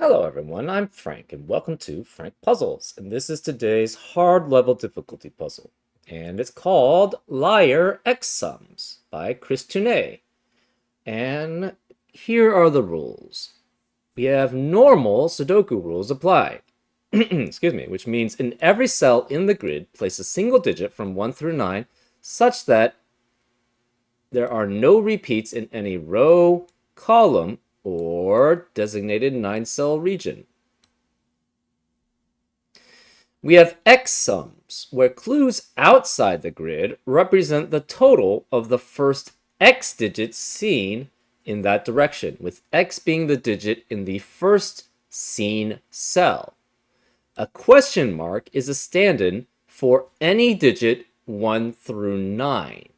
Hello everyone, I'm Frank and welcome to Frank Puzzles, and this is today's hard level difficulty puzzle, and it's called Liar X Sums by Chris Tournay. And here are the rules. We have normal Sudoku rules apply. Excuse me, which means in every cell in the grid, place a single digit from 1 through 9 such that there are no repeats in any row, column, or designated 9-cell region. We have X sums, where clues outside the grid represent the total of the first X digits seen in that direction, with X being the digit in the first seen cell. A question mark is a stand-in for any digit 1 through 9.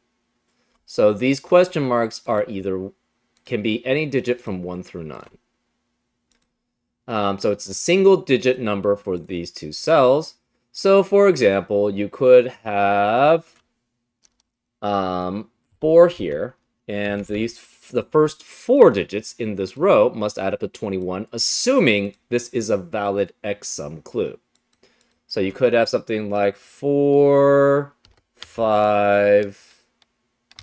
So these question marks are can be any digit from 1 through 9. So it's a single digit number for these two cells. So for example, you could have 4 here, and the first 4 digits in this row must add up to 21, assuming this is a valid X sum clue. So you could have something like 4, 5,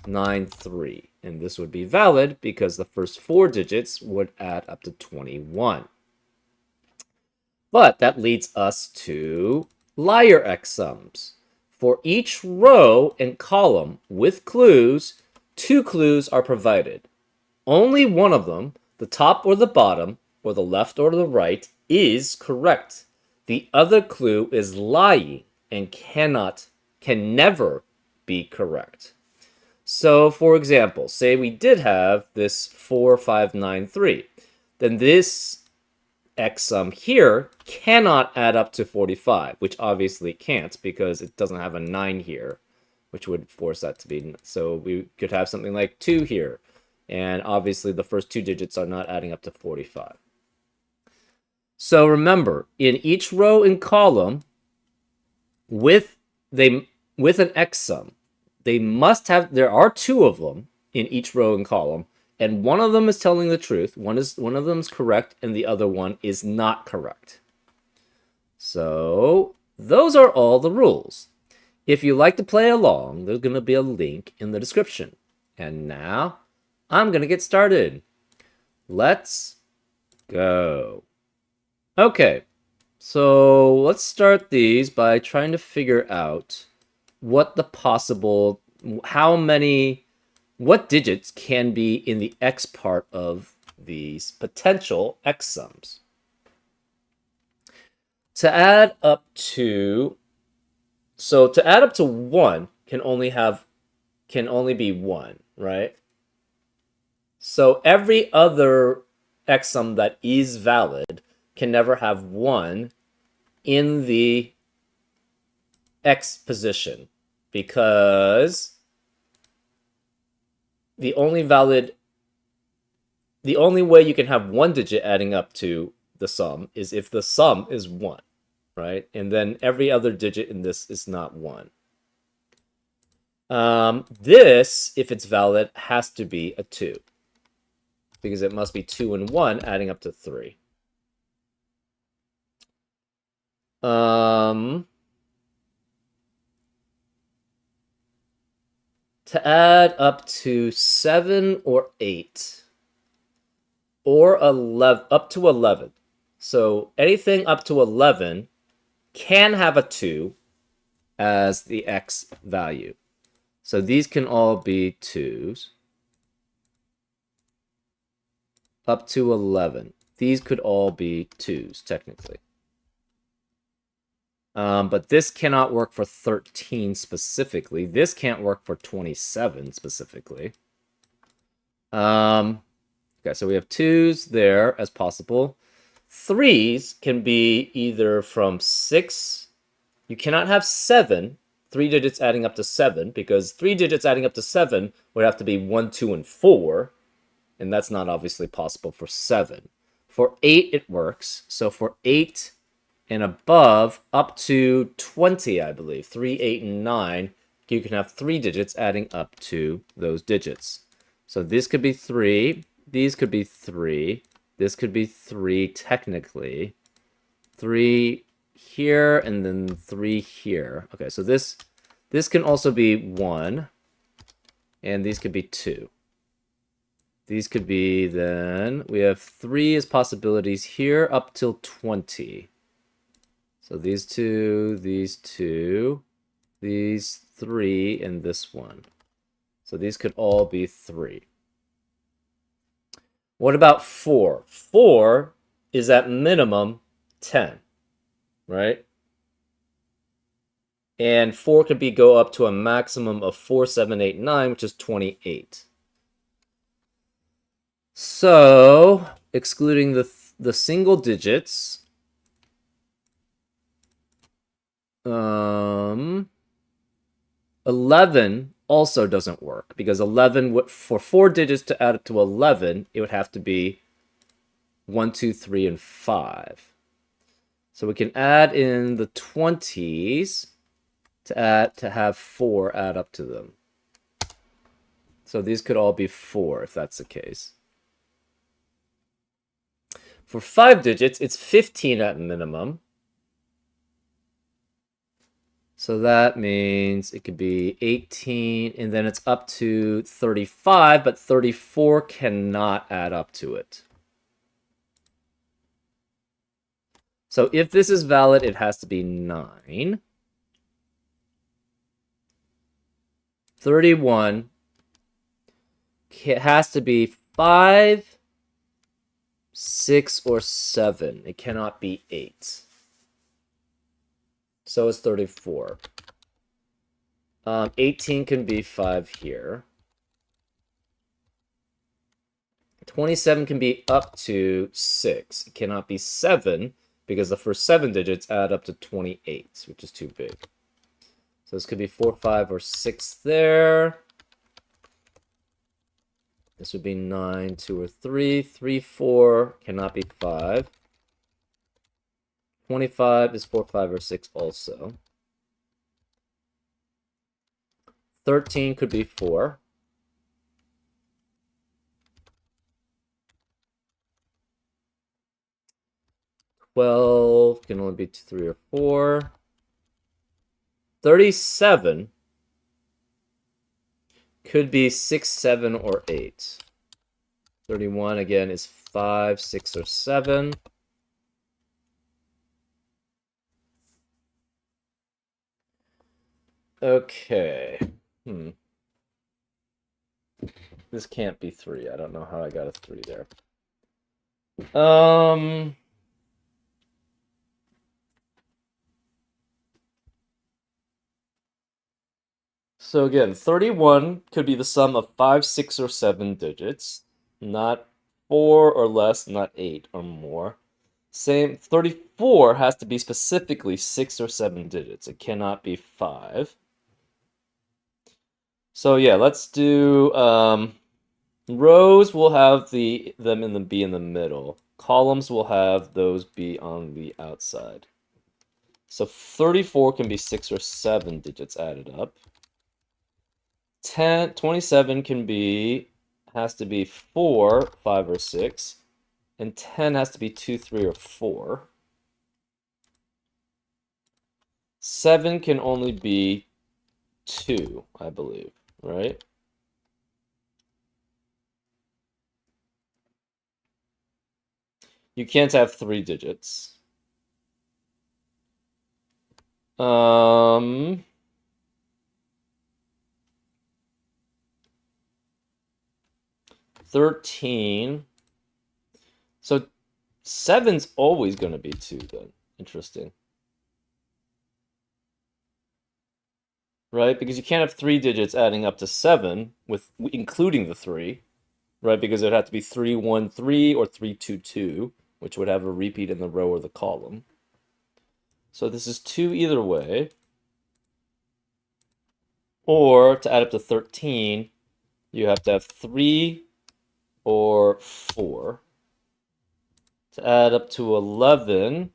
9, 3. And this would be valid because the first 4 digits would add up to 21. But that leads us to liar X sums. For each row and column with clues, 2 clues are provided. Only one of them, the top or the bottom, or the left or the right, is correct. The other clue is lying and can never be correct. So, for example, say we did have this 4, 5, 9, 3. Then this X sum here cannot add up to 45, which obviously can't because it doesn't have a 9 here, which would force that to be. So we could have something like 2 here. And obviously the first 2 digits are not adding up to 45. So remember, in each row and column with an X sum, there are 2 of them in each row and column, and one of them is telling the truth, one of them is correct, and the other one is not correct. So those are all the rules. If you like to play along, there's going to be a link in the description. And now, I'm going to get started. Let's go. Okay, so let's start these by trying to figure out what digits can be in the X part of these potential X sums. To add up to 1 can only be 1, right? So every other X sum that is valid can never have 1 in the X position, because the only way you can have 1 digit adding up to the sum is if the sum is 1, right? And then every other digit in this is not 1. This, if it's valid, has to be a 2, because it must be 2 and 1 adding up to 3. To add up to 7 or 8, or 11, up to 11. So anything up to 11 can have a 2 as the X value. So these can all be 2s. Up to 11. These could all be 2s, technically. But this cannot work for 13 specifically. This can't work for 27 specifically. Okay, so we have 2s there as possible. 3s can be either from 6. You cannot have 7, 3 digits adding up to 7, because 3 digits adding up to 7 would have to be 1, 2, and 4. And that's not obviously possible for 7. For 8, it works. So for 8 and above, up to 20, I believe, 3, 8, and 9, you can have 3 digits adding up to those digits. So this could be 3, these could be 3, This could be 3 technically. 3 here and then 3 here. Okay, so this can also be 1. And these could be 2. These could be then, we have 3 as possibilities here up till 20. So these 2, these 3, and this one. So these could all be 3. What about 4? 4 is at minimum 10, right? And 4 could go up to a maximum of 4, 7, 8, 9, which is 28. So, excluding the single digits, 11 also doesn't work, because 11, for 4 digits to add it to 11, it would have to be 1, 2, 3, and 5. So we can add in the 20s to have 4 add up to them. So these could all be 4 if that's the case. For 5 digits, it's 15 at minimum. So that means it could be 18, and then it's up to 35, but 34 cannot add up to it. So if this is valid, it has to be 9. 31, it has to be 5, 6, or 7. It cannot be 8. So is 34. 18 can be 5 here. 27 can be up to 6. It cannot be 7 because the first 7 digits add up to 28, which is too big. So this could be 4, 5, or 6 there. This would be 9, 2, or 3. 3, 4 cannot be 5. 25 is 4, 5, or 6 also. 13 could be 4. 12 can only be 2, 3, or 4. 37 could be 6, 7, or 8. 31 again is 5, 6, or 7. Okay. This can't be 3. I don't know how I got a 3 there. So again, 31 could be the sum of 5, 6, or 7 digits, not 4 or less, not 8 or more. Same, 34 has to be specifically 6 or 7 digits. It cannot be 5. So yeah, let's do rows will have them be in the middle. Columns will have those be on the outside. So 34 can be 6 or 7 digits added up. 27 has to be 4, 5, or 6. And 10 has to be 2, 3, or 4. 7 can only be 2, I believe, right? You can't have 3 digits. 13. So 7's always going to be 2 then. Interesting. Right? Because you can't have 3 digits adding up to 7 including the 3. Right? Because it would have to be 3, 1, 3 or 3, 2, 2, which would have a repeat in the row or the column. So this is 2 either way. Or to add up to 13, you have to have 3 or 4. To add up to 11,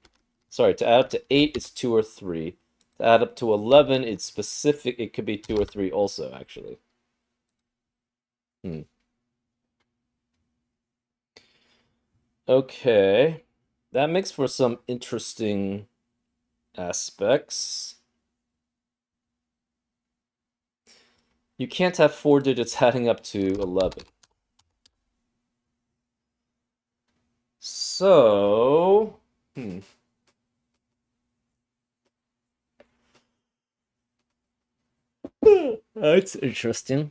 sorry, to add up to 8, it's 2 or 3. To add up to 11, it's specific. It could be 2 or 3 also, actually. Okay. That makes for some interesting aspects. You can't have 4 digits adding up to 11. So, that's interesting.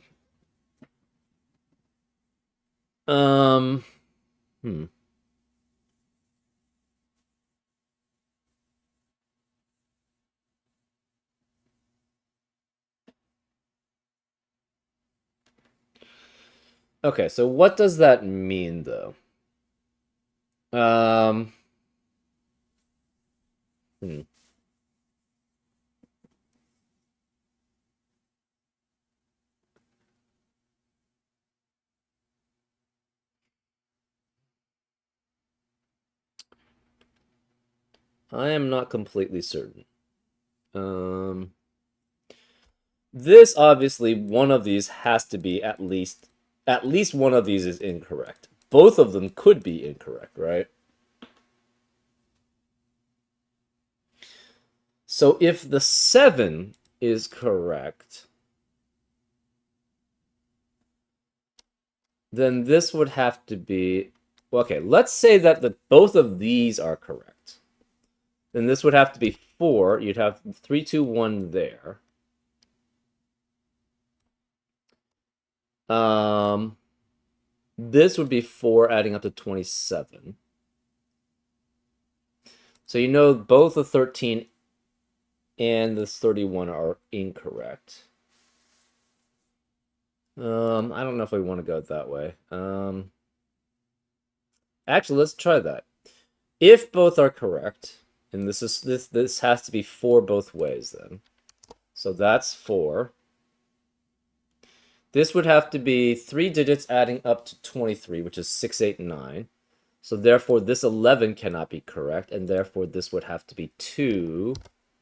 Um, hmm. Okay, so what does that mean though? Um, hmm. I am not completely certain. Um, this obviously one of these has to be at least one of these is incorrect. Both of them could be incorrect, right? So if the 7 is correct, then this would have to be okay, let's say that both of these are correct. Then this would have to be 4. You'd have 3, 2, 1 there. Um, this would be 4 adding up to 27. So you know both the 13 and this 31 are incorrect. I don't know if we want to go that way. Actually, let's try that. If both are correct, and this has to be 4 both ways then. So that's 4. This would have to be 3 digits adding up to 23, which is 6, 8, 9. So therefore, this 11 cannot be correct, and therefore this would have to be 2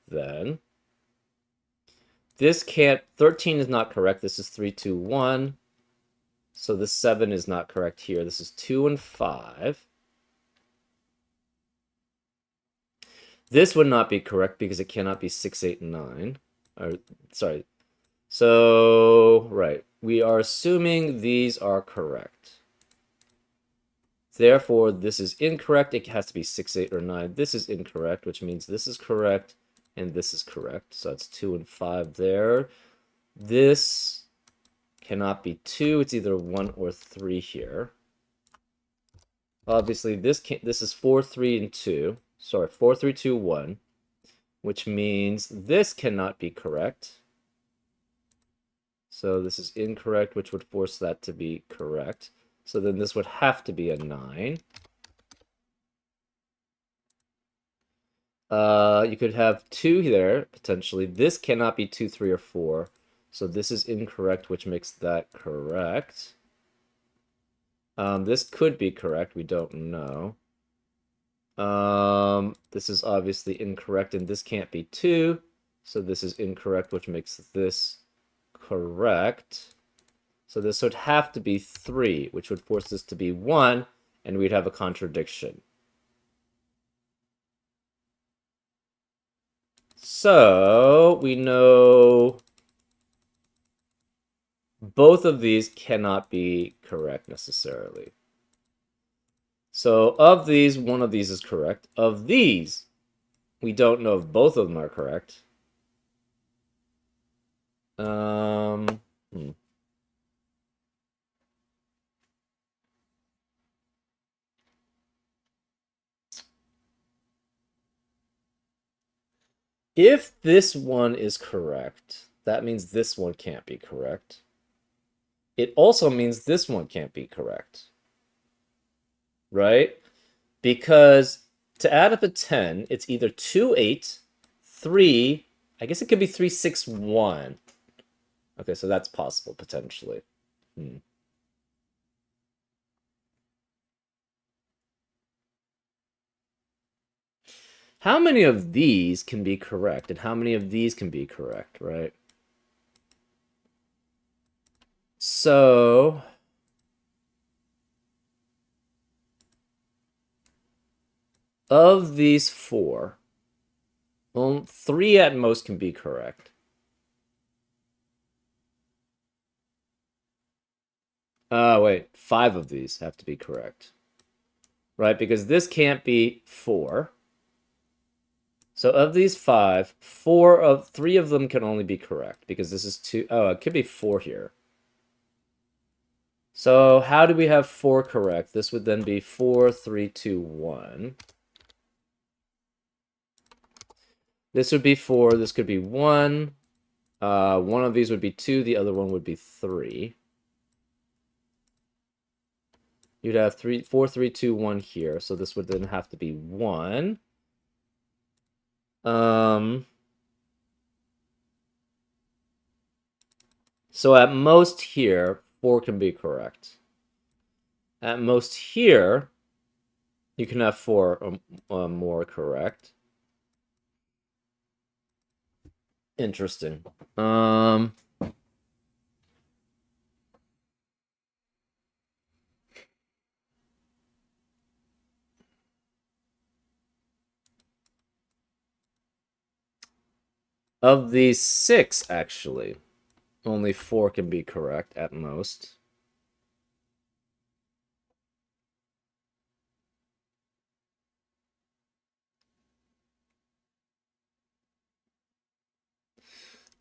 then. This can't, 13 is not correct. This is 3, 2, 1. So the 7 is not correct here. This is 2 and 5. This would not be correct because it cannot be 6, 8, and 9. Or, sorry. So, right. We are assuming these are correct. Therefore, this is incorrect. It has to be 6, 8, or 9. This is incorrect, which means this is correct, and this is correct. So that's 2 and 5 there. This cannot be 2. It's either 1 or 3 here. Obviously, this is 4, 3, and 2. Sorry, 4, 3, 2, 1. Which means this cannot be correct. So this is incorrect, which would force that to be correct. So then this would have to be a 9. You could have 2 there, potentially. This cannot be 2, 3, or 4. So this is incorrect, which makes that correct. This could be correct. We don't know. This is obviously incorrect, and this can't be 2. So this is incorrect, which makes this correct. So this would have to be 3, which would force this to be 1, and we'd have a contradiction. So we know both of these cannot be correct necessarily. So of these, one of these is correct. Of these, we don't know if both of them are correct. Hmm. If this one is correct, that means this one can't be correct. It also means this one can't be correct. Right? Because to add up a 10, it's either 2, 8, 3, I guess it could be 3, 6, 1. Okay, so that's possible, potentially. How many of these can be correct, and how many of these can be correct, right? So Of these four, three at most can be correct. Wait, five of these have to be correct. Right, because this can't be four. So of these five, three of them can only be correct because this is two. Oh, it could be four here. So how do we have four correct? This would then be 4, 3, 2, 1. This would be 4. This could be 1. One of these would be 2. The other one would be 3. You'd have 4, 3, 2, 1 here. So this would then have to be 1. So at most here, 4 can be correct. At most here, you can have 4 more correct. Interesting. Of these 6, actually, only 4 can be correct at most.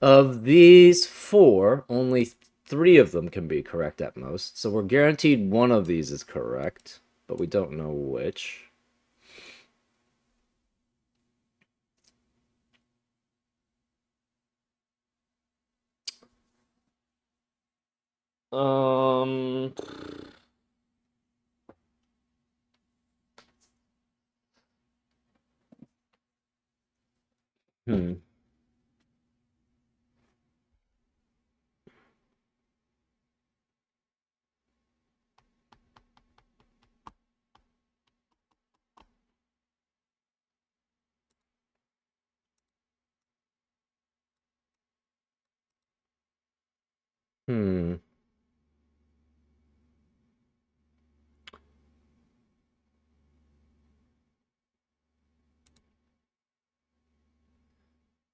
Of these 4, only 3 of them can be correct at most. So we're guaranteed one of these is correct, but we don't know which. Hmm. Hmm.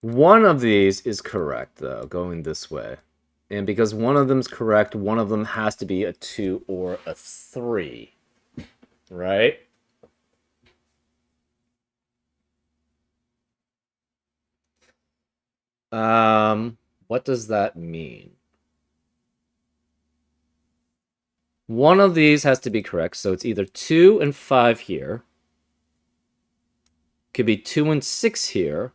One of these is correct, though, going this way. And because one of them's correct, one of them has to be a 2 or a 3. Right? What does that mean? One of these has to be correct, so it's either 2 and 5 here. Could be 2 and 6 here.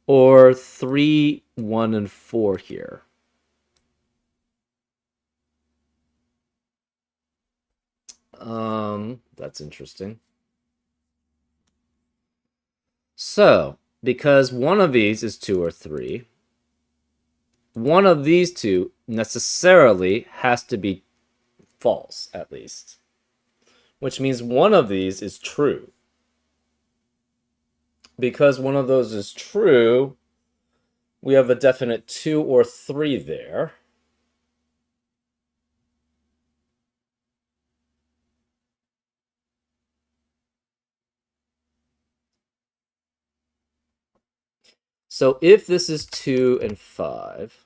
Or 3, 1, and 4 here. That's interesting. So, because one of these is 2 or 3, one of these two necessarily has to be false, at least. Which means one of these is true. Because one of those is true, we have a definite 2 or 3 there. So if this is 2 and 5,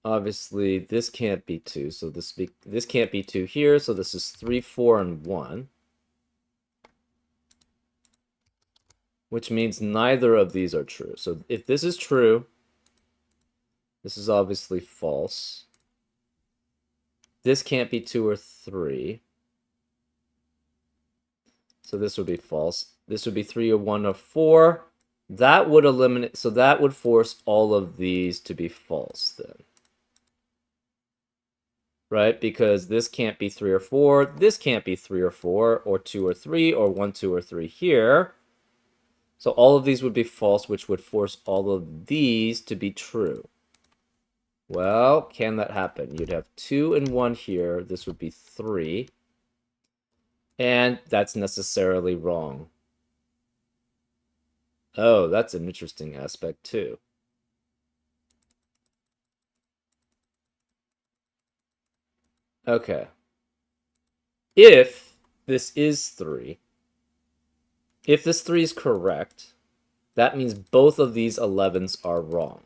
obviously this can't be 2, so this can't be 2 here, so this is 3, 4, and 1. Which means neither of these are true. So if this is true, this is obviously false. This can't be 2 or 3. So this would be false. This would be 3 or 1 or 4. That would eliminate, so that would force all of these to be false then. Right? Because this can't be 3 or 4. This can't be 3 or 4, or 2 or 3, or 1, 2, or 3 here. So all of these would be false, which would force all of these to be true. Well, can that happen? You'd have 2 and 1 here. This would be 3. And that's necessarily wrong. Oh, that's an interesting aspect, too. Okay. If this is 3. If this 3 is correct, that means both of these 11s are wrong.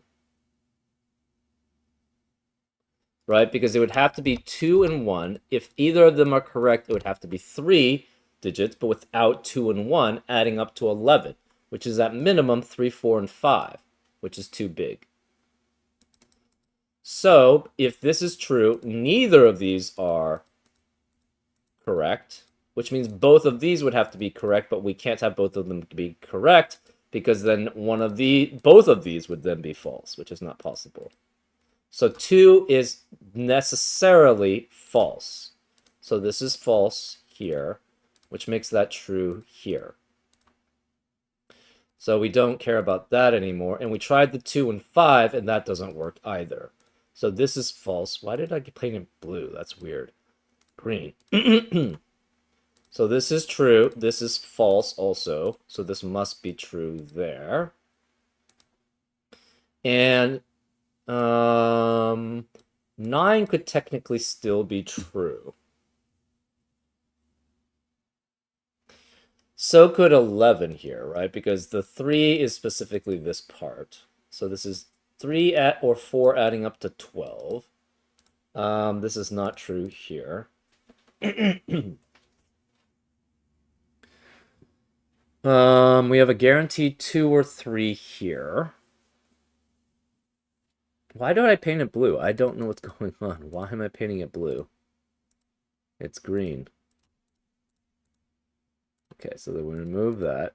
Right? Because it would have to be 2 and 1. If either of them are correct, it would have to be 3 digits, but without 2 and 1, adding up to 11, which is at minimum 3, 4, and 5, which is too big. So, if this is true, neither of these are correct, which means both of these would have to be correct, but we can't have both of them be correct, because then both of these would then be false, which is not possible. So 2 is necessarily false. So this is false here, which makes that true here. So we don't care about that anymore. And we tried the 2 and 5, and that doesn't work either. So this is false. Why did I paint it blue? That's weird. Green. So this is true. This is false also. So this must be true there. And 9 could technically still be true. So could 11 here, right? Because the 3 is specifically this part. So this is 3 or 4 adding up to 12. This is not true here. We have a guaranteed 2 or 3 here. Why don't I paint it blue? I don't know what's going on. Why am I painting it blue? It's green. Okay, so then we remove that.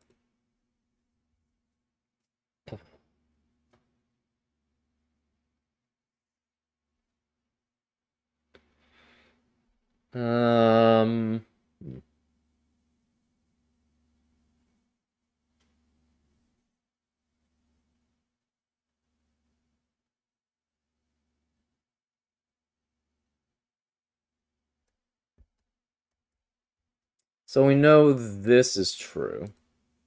So we know this is true,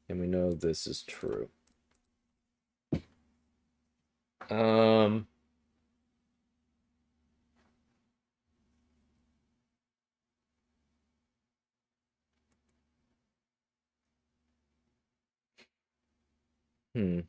and we know this is true. Hmm. Hmm.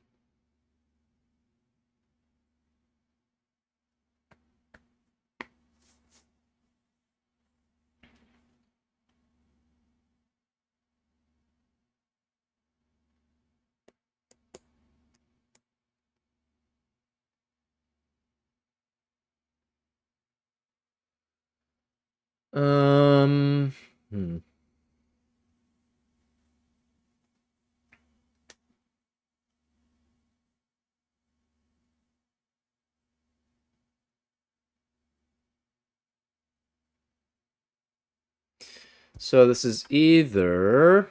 So this is either...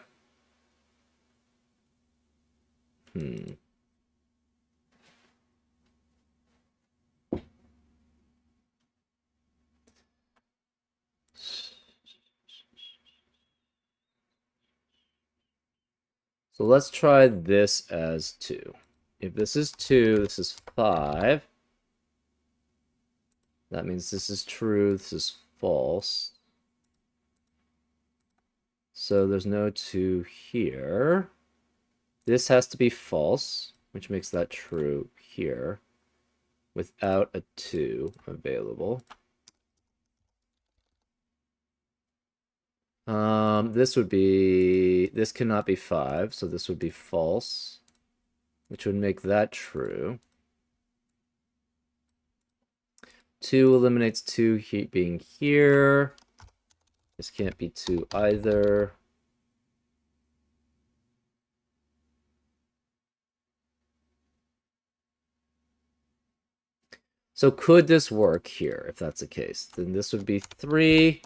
So let's try this as 2. If this is 2, this is 5. That means this is true, this is false. So there's no 2 here. This has to be false, which makes that true here, without a 2 available. This cannot be 5, so this would be false, which would make that true. 2 eliminates 2 being here. This can't be 2 either. So could this work here, if that's the case? Then this would be 3.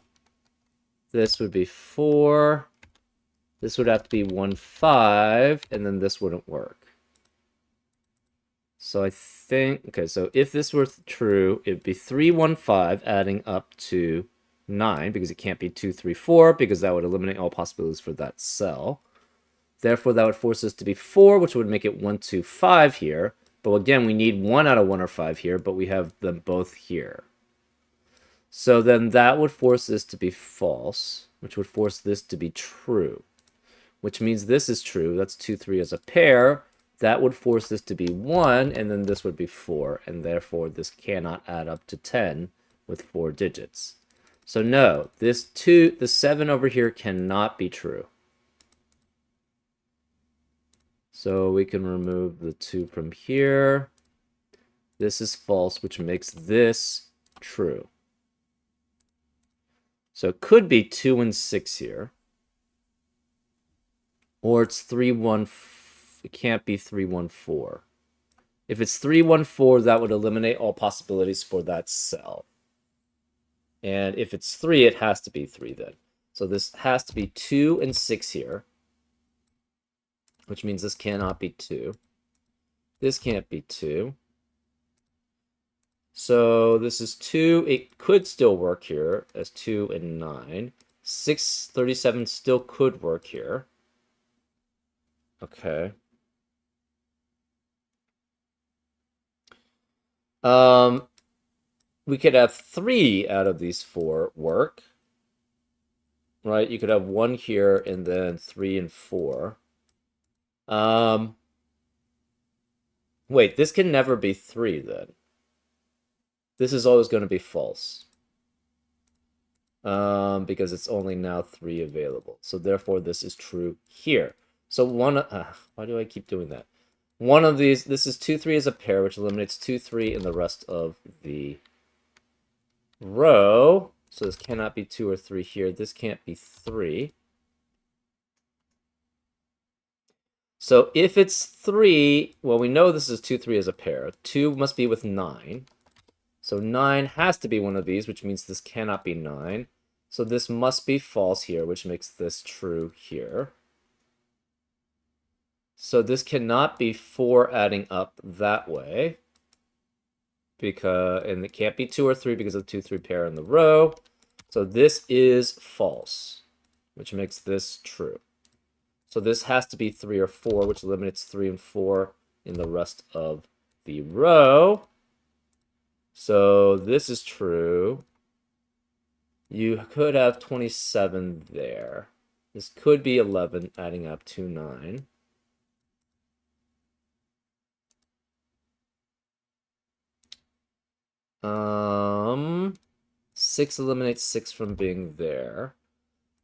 This would be 4. This would have to be 1, 5, and then this wouldn't work. So I think, okay, so if this were true, it'd be 3, 1, 5, adding up to 9, because it can't be 2, 3, 4, because that would eliminate all possibilities for that cell. Therefore, that would force us to be 4, which would make it 1, 2, 5 here. But again, we need 1 out of 1 or 5 here, but we have them both here. So then that would force this to be false, which would force this to be true, which means this is true. That's 2, 3 as a pair. That would force this to be 1, and then this would be 4, and therefore this cannot add up to 10 with 4 digits. So no, the 7 over here cannot be true. So we can remove the 2 from here. This is false, which makes this true. So it could be 2 and 6 here. Or it's 3, 1, it can't be 3, 1, 4. If it's 3, 1, 4, that would eliminate all possibilities for that cell. And if it's 3, it has to be 3 then. So this has to be 2 and 6 here, which means this cannot be 2. This can't be 2. So this is 2. It could still work here as 2 and 9. 6, 37 still could work here. Okay. We could have 3 out of these 4 work. Right? You could have 1 here and then 3 and 4. Wait, this can never be 3 then. This is always going to be false. Because it's only now 3 available. So therefore this is true here. So why do I keep doing that? One of these, this is 2, 3 as a pair, which eliminates 2, 3 in the rest of the row. So this cannot be 2 or 3 here. This can't be 3. So if it's 3, well, we know this is 2, 3 as a pair. 2 must be with 9. So 9 has to be one of these, which means this cannot be 9. So this must be false here, which makes this true here. So this cannot be 4 adding up that way. And it can't be 2 or 3 because of the 2, 3 pair in the row. So this is false, which makes this true. So this has to be 3 or 4, which eliminates 3 and 4 in the rest of the row. So this is true. You could have 27 there. This could be 11 adding up to 9. Um, 6 eliminates 6 from being there.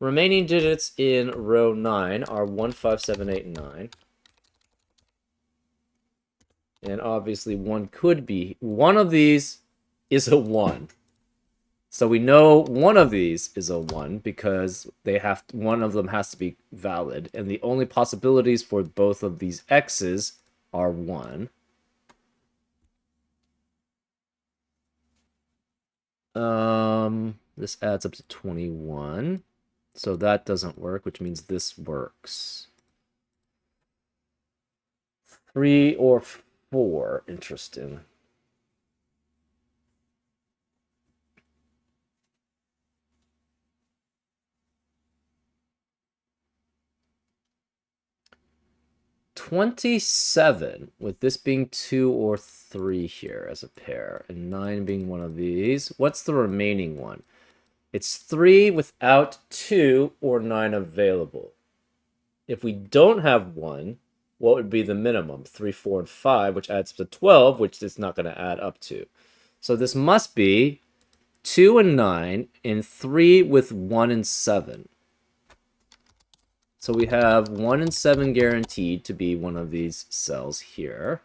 Remaining digits in row 9 are 1, 5, 7, 8, and 9. And obviously one could be, one of these is a 1. So we know one of these is a 1 because one of them has to be valid. And the only possibilities for both of these x's are 1. This adds up to 21. So that doesn't work, which means this works. 3 or 4. Interesting. $27, with this being 2 or 3 here as a pair, and 9 being one of these. What's the remaining one? It's 3 without 2 or 9 available. If we don't have 1, what would be the minimum? 3, 4, and 5, which adds up to 12, which it's not going to add up to. So this must be 2 and 9, and 3 with 1 and 7. So we have 1 and 7 guaranteed to be one of these cells here.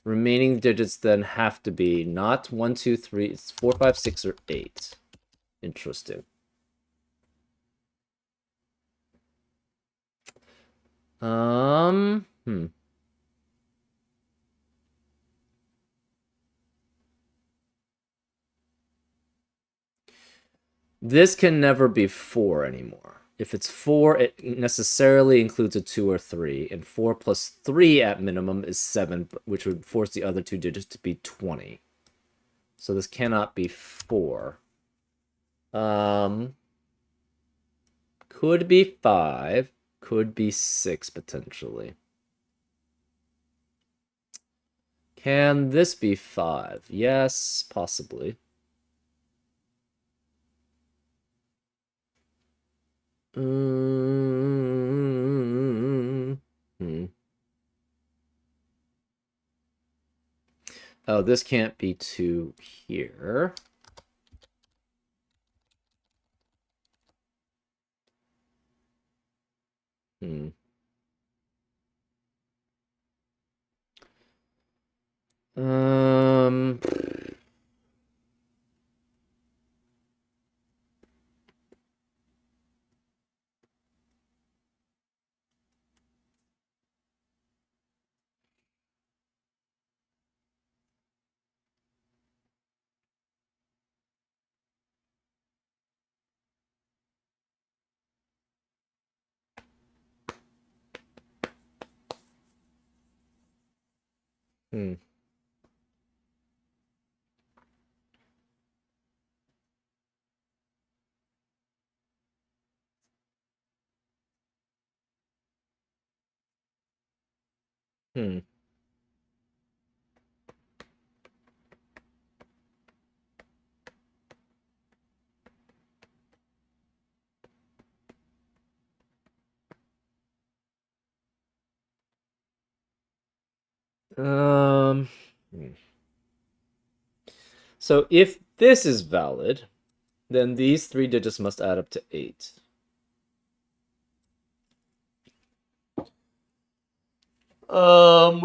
Remaining digits then have to be not 1, 2, 3, it's 4, 5, 6, or 8. Interesting. This can never be 4 anymore. If it's 4, it necessarily includes a 2 or 3, and 4 plus 3 at minimum is 7, which would force the other 2 digits to be 20. So this cannot be 4. Could be 5, could be 6 potentially. Can this be 5? Yes, possibly. Hmm. Oh, this can't be 2 here. Hmm. Um. Hmm. Hmm. Hmm. So if this is valid, then these 3 digits must add up to 8.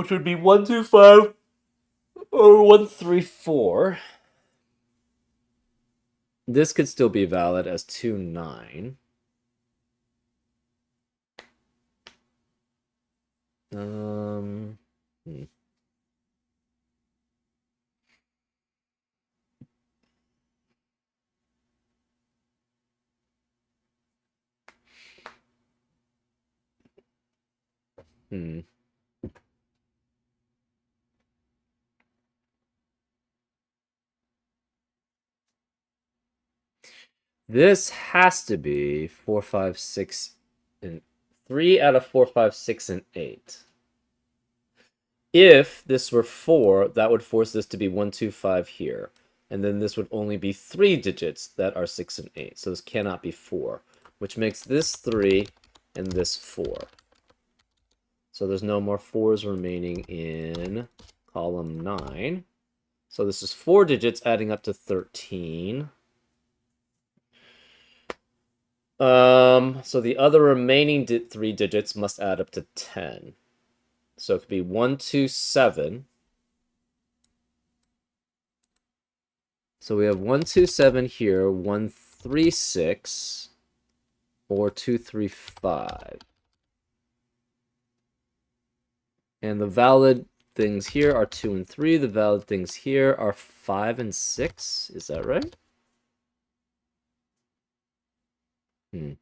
Which would be 125 or 134. This could still be valid as 29. Um. Hmm. Hmm. This has to be 4, 5, 6, and 3 out of 4, 5, 6, and 8. If this were 4, that would force this to be 125 here. And then this would only be 3 digits that are 6 and 8. So this cannot be 4, which makes this 3 and this 4. So there's no more 4s remaining in column 9. So this is 4 digits adding up to 13. So the other remaining 3 digits must add up to 10. So it could be 127. So we have 127 here, 136, or 235. And the valid things here are 2 and 3. The valid things here are 5 and 6. Is that right? Hmm.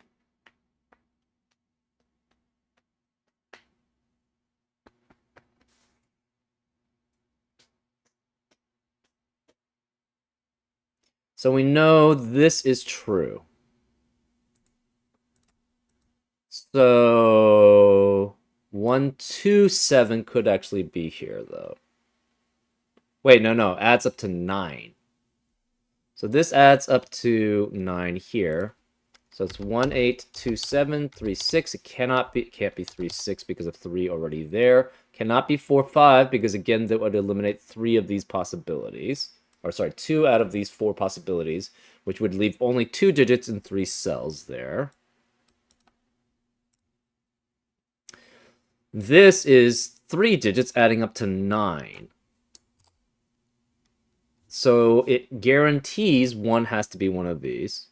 So we know this is true. So 127 could actually be here, though. Wait, no, adds up to 9. So this adds up to 9 here. So it's 182736. It can't be 36 because of 3 already there. Cannot be 45 because again that would eliminate 3 of these possibilities. Or sorry, 2 out of these 4 possibilities, which would leave only 2 digits and 3 cells there. This is 3 digits adding up to 9. So it guarantees one has to be one of these.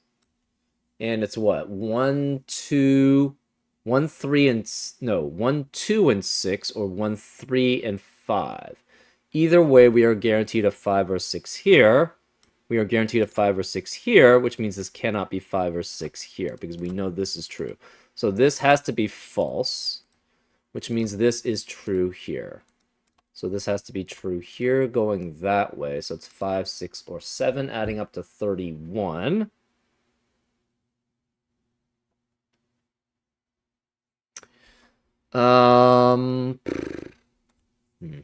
And it's what? 1, 2, 1, 3, and no, 1, 2, and 6, or 1, 3, and 5. Either way, we are guaranteed a 5 or 6 here. We are guaranteed a 5 or 6 here, which means this cannot be 5 or 6 here, because we know this is true. So this has to be false, which means this is true here. So this has to be true here going that way. So it's 5, 6, or 7, adding up to 31. Um, hmm.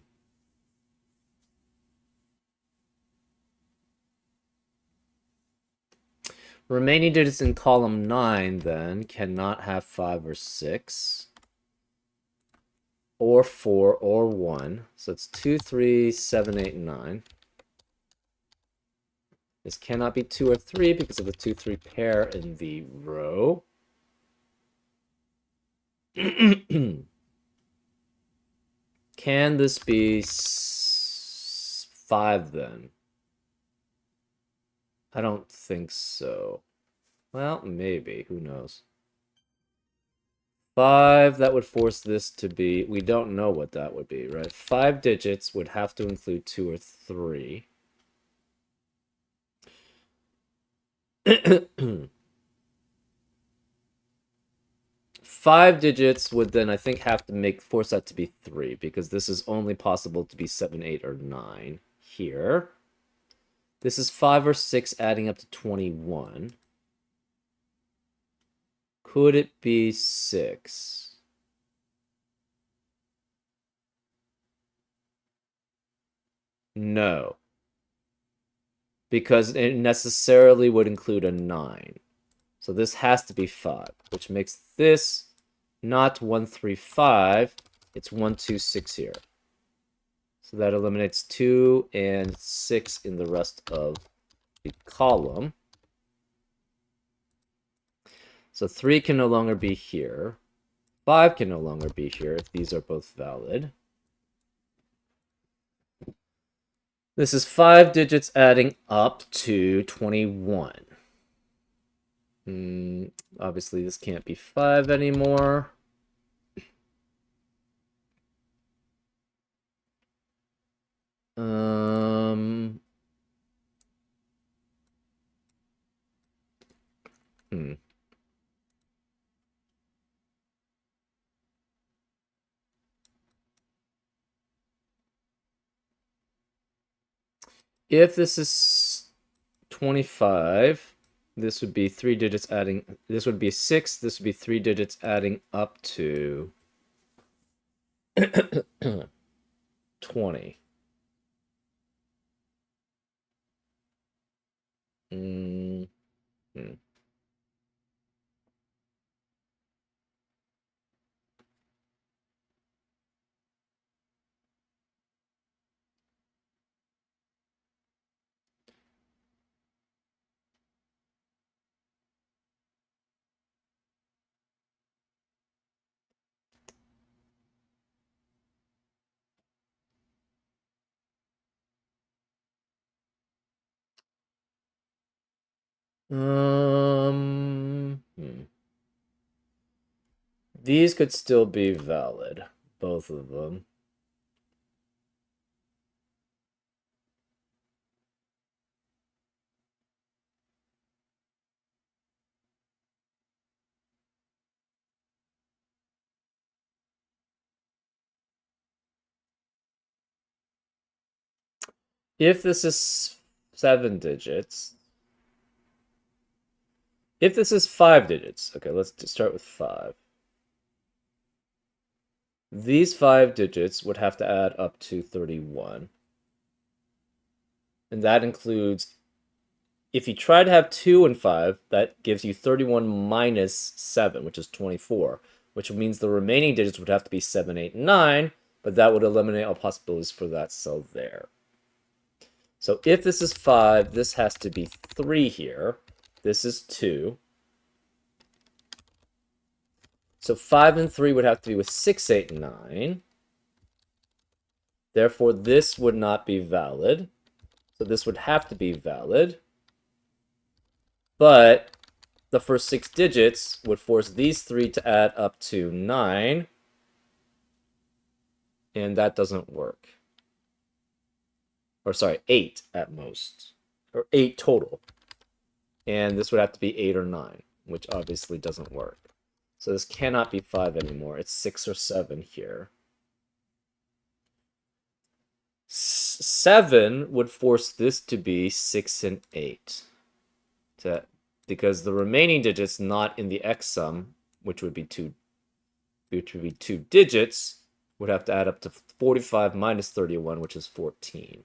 Remaining digits in column 9, then, cannot have 5 or 6, or 4, or 1. So it's 2, 3, 7, 8, and 9. This cannot be 2 or 3 because of the 2, 3 pair in the row. Can this be 5 then? I don't think so. Well, maybe. Who knows? 5, that would force this to be... We don't know what that would be, right? 5 digits would have to include 2 or 3. 5 digits would then, I think, have to force that to be 3, because this is only possible to be 7, 8, or 9 here. This is 5 or 6 adding up to 21. Could it be 6? No. Because it necessarily would include a 9. So this has to be 5, which makes this not 1, 3, 5. It's 1, 2, 6 here. So that eliminates 2 and 6 in the rest of the column. So 3 can no longer be here. 5 can no longer be here if these are both valid. This is 5 digits adding up to 21. Obviously, this can't be 5 anymore. If this is 25, this would be 3 digits adding... This would be 6. This would be 3 digits adding up to 20. These could still be valid, both of them. If this is 7 digits, if this is 5 digits, okay, let's start with 5. These 5 digits would have to add up to 31. And that includes, if you try to have 2 and 5, that gives you 31 minus 7, which is 24, which means the remaining digits would have to be 7, 8, and 9, but that would eliminate all possibilities for that cell there. So if this is 5, this has to be 3 here. This is 2. So 5 and 3 would have to be with 6, 8, and 9. Therefore, this would not be valid. So this would have to be valid. But the first 6 digits would force these 3 to add up to 9. And that doesn't work. Or sorry, 8 at most. Or 8 total. And this would have to be 8 or 9, which obviously doesn't work. So this cannot be 5 anymore. It's 6 or 7 here. 7 would force this to be 6 and 8. Because the remaining digits not in the x sum, which would be 2 digits, would have to add up to 45 minus 31, which is 14.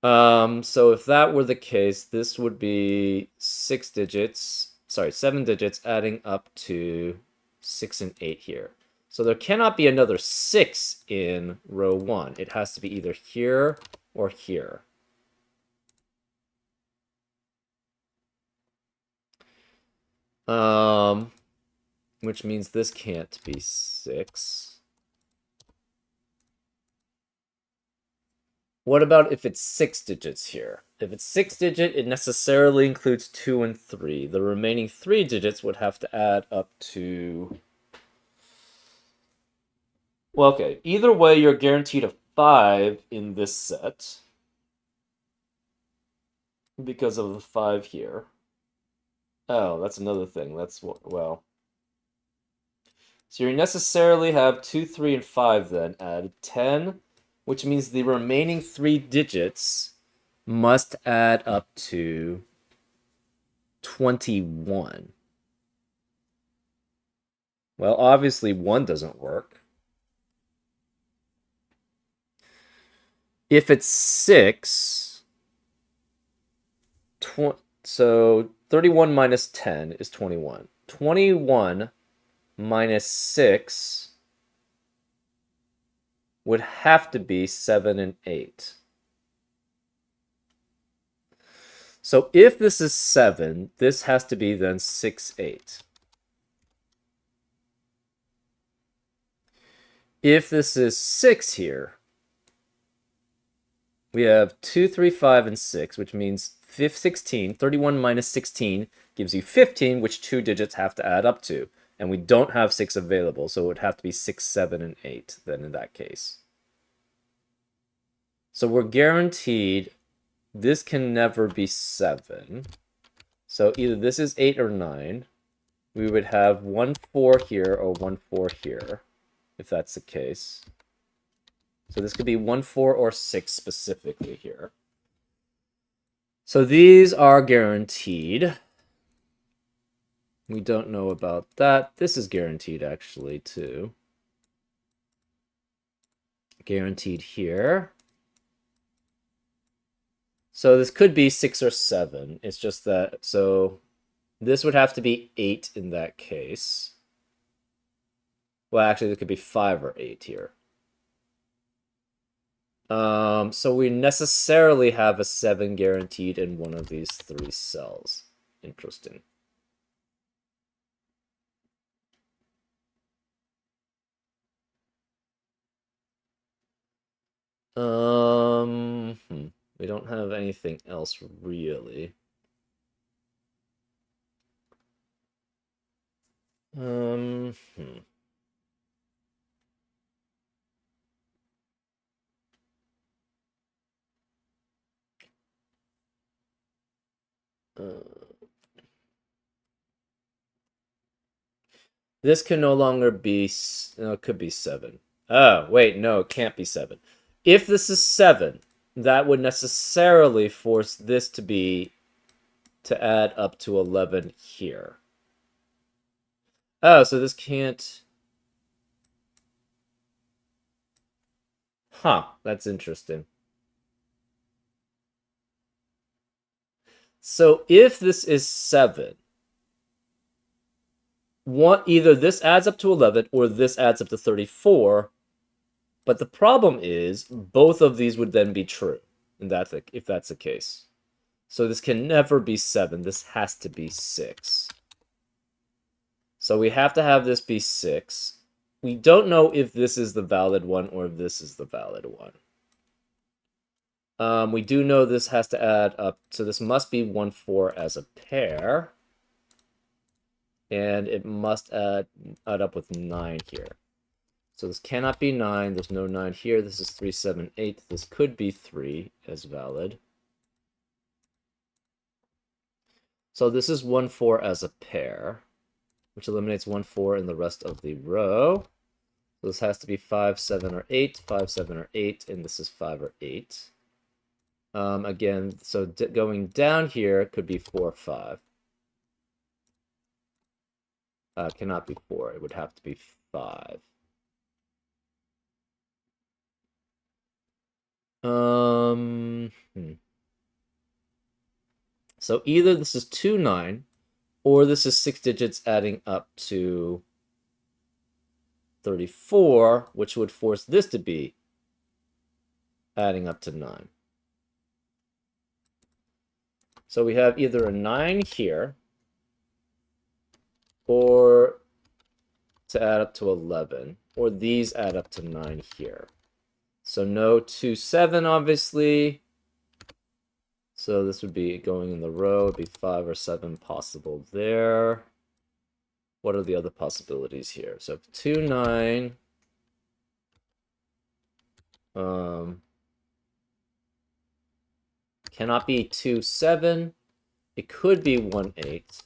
So if that were the case, this would be 7 digits adding up to 6 and 8 here. So there cannot be another 6 in row 1. It has to be either here or here. Which means this can't be 6. What about if it's 6 digits here? If it's 6 digit, it necessarily includes 2 and 3. The remaining 3 digits would have to add up to... Well, okay. Either way, you're guaranteed a 5 in this set because of the 5 here. Oh, that's another thing. That's what, well. So you necessarily have 2, 3, and 5 then add 10, which means the remaining 3 digits must add up to 21. Well, obviously 1 doesn't work. If it's 6, so 31 minus 10 is 21. 21 minus 6 would have to be 7 and 8. So if this is 7, this has to be then 6, 8. If this is 6 here, we have 2, 3, 5, and 6, which means 16. 31 minus 16 gives you 15, which 2 digits have to add up to. And we don't have 6 available, so it would have to be 6, 7, and 8 then in that case. So we're guaranteed this can never be 7. So either this is 8 or 9. We would have 1, 4 here or 1, 4 here, if that's the case. So this could be 1, 4, or 6 specifically here. So these are guaranteed. We don't know about that. This is guaranteed actually too. Guaranteed here. So this could be 6 or 7. It's just that, so this would have to be 8 in that case. Well, actually, there could be 5 or 8 here. So we necessarily have a 7 guaranteed in one of these 3 cells. Interesting. We don't have anything else really. Hmm. This can no longer be... No, it could be 7. Oh, wait, no, it can't be 7. If this is 7, that would necessarily force this to add up to 11 here. Oh, so this can't... Huh, that's interesting. So if this is 7, either this adds up to 11 or this adds up to 34, but the problem is both of these would then be true if that's the case. So this can never be 7. This has to be 6. So we have to have this be 6. We don't know if this is the valid one or if this is the valid one. We do know this has to add up, so this must be 1, 4 as a pair. And it must add up with 9 here. So this cannot be 9. There's no 9 here. This is 3, 7, 8. This could be 3 as valid. So this is 1, 4 as a pair, which eliminates 1, 4 in the rest of the row. So this has to be 5, 7, or 8, 5, 7, or 8, and this is 5 or 8. Again, so going down here could be 4, 5. Cannot be 4. It would have to be 5. So either this is 2, 9, or this is 6 digits adding up to 34, which would force this to be adding up to 9. So we have either a 9 here, or to add up to 11, or these add up to 9 here. So no 2, 7, obviously. So this would be going in the row. It'd be 5 or 7 possible there. What are the other possibilities here? So 2, 9. Cannot be 2, 7. It could be 1, 8.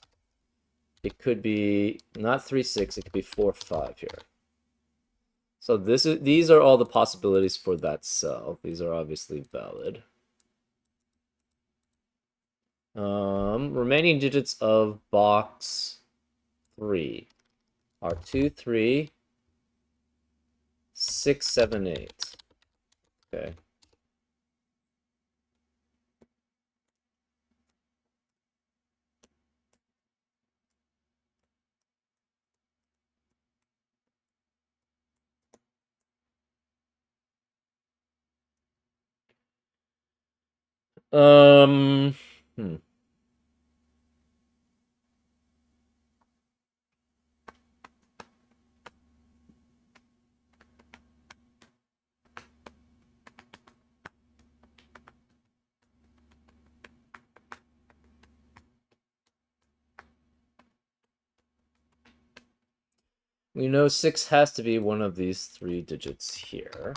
It could be not 3, 6. It could be 4, 5 here. So these are all the possibilities for that cell. These are obviously valid. Remaining digits of box 3 are 2, 3, 6, 7, 8. Okay. Um, hmm. We know 6 has to be one of these 3 digits here.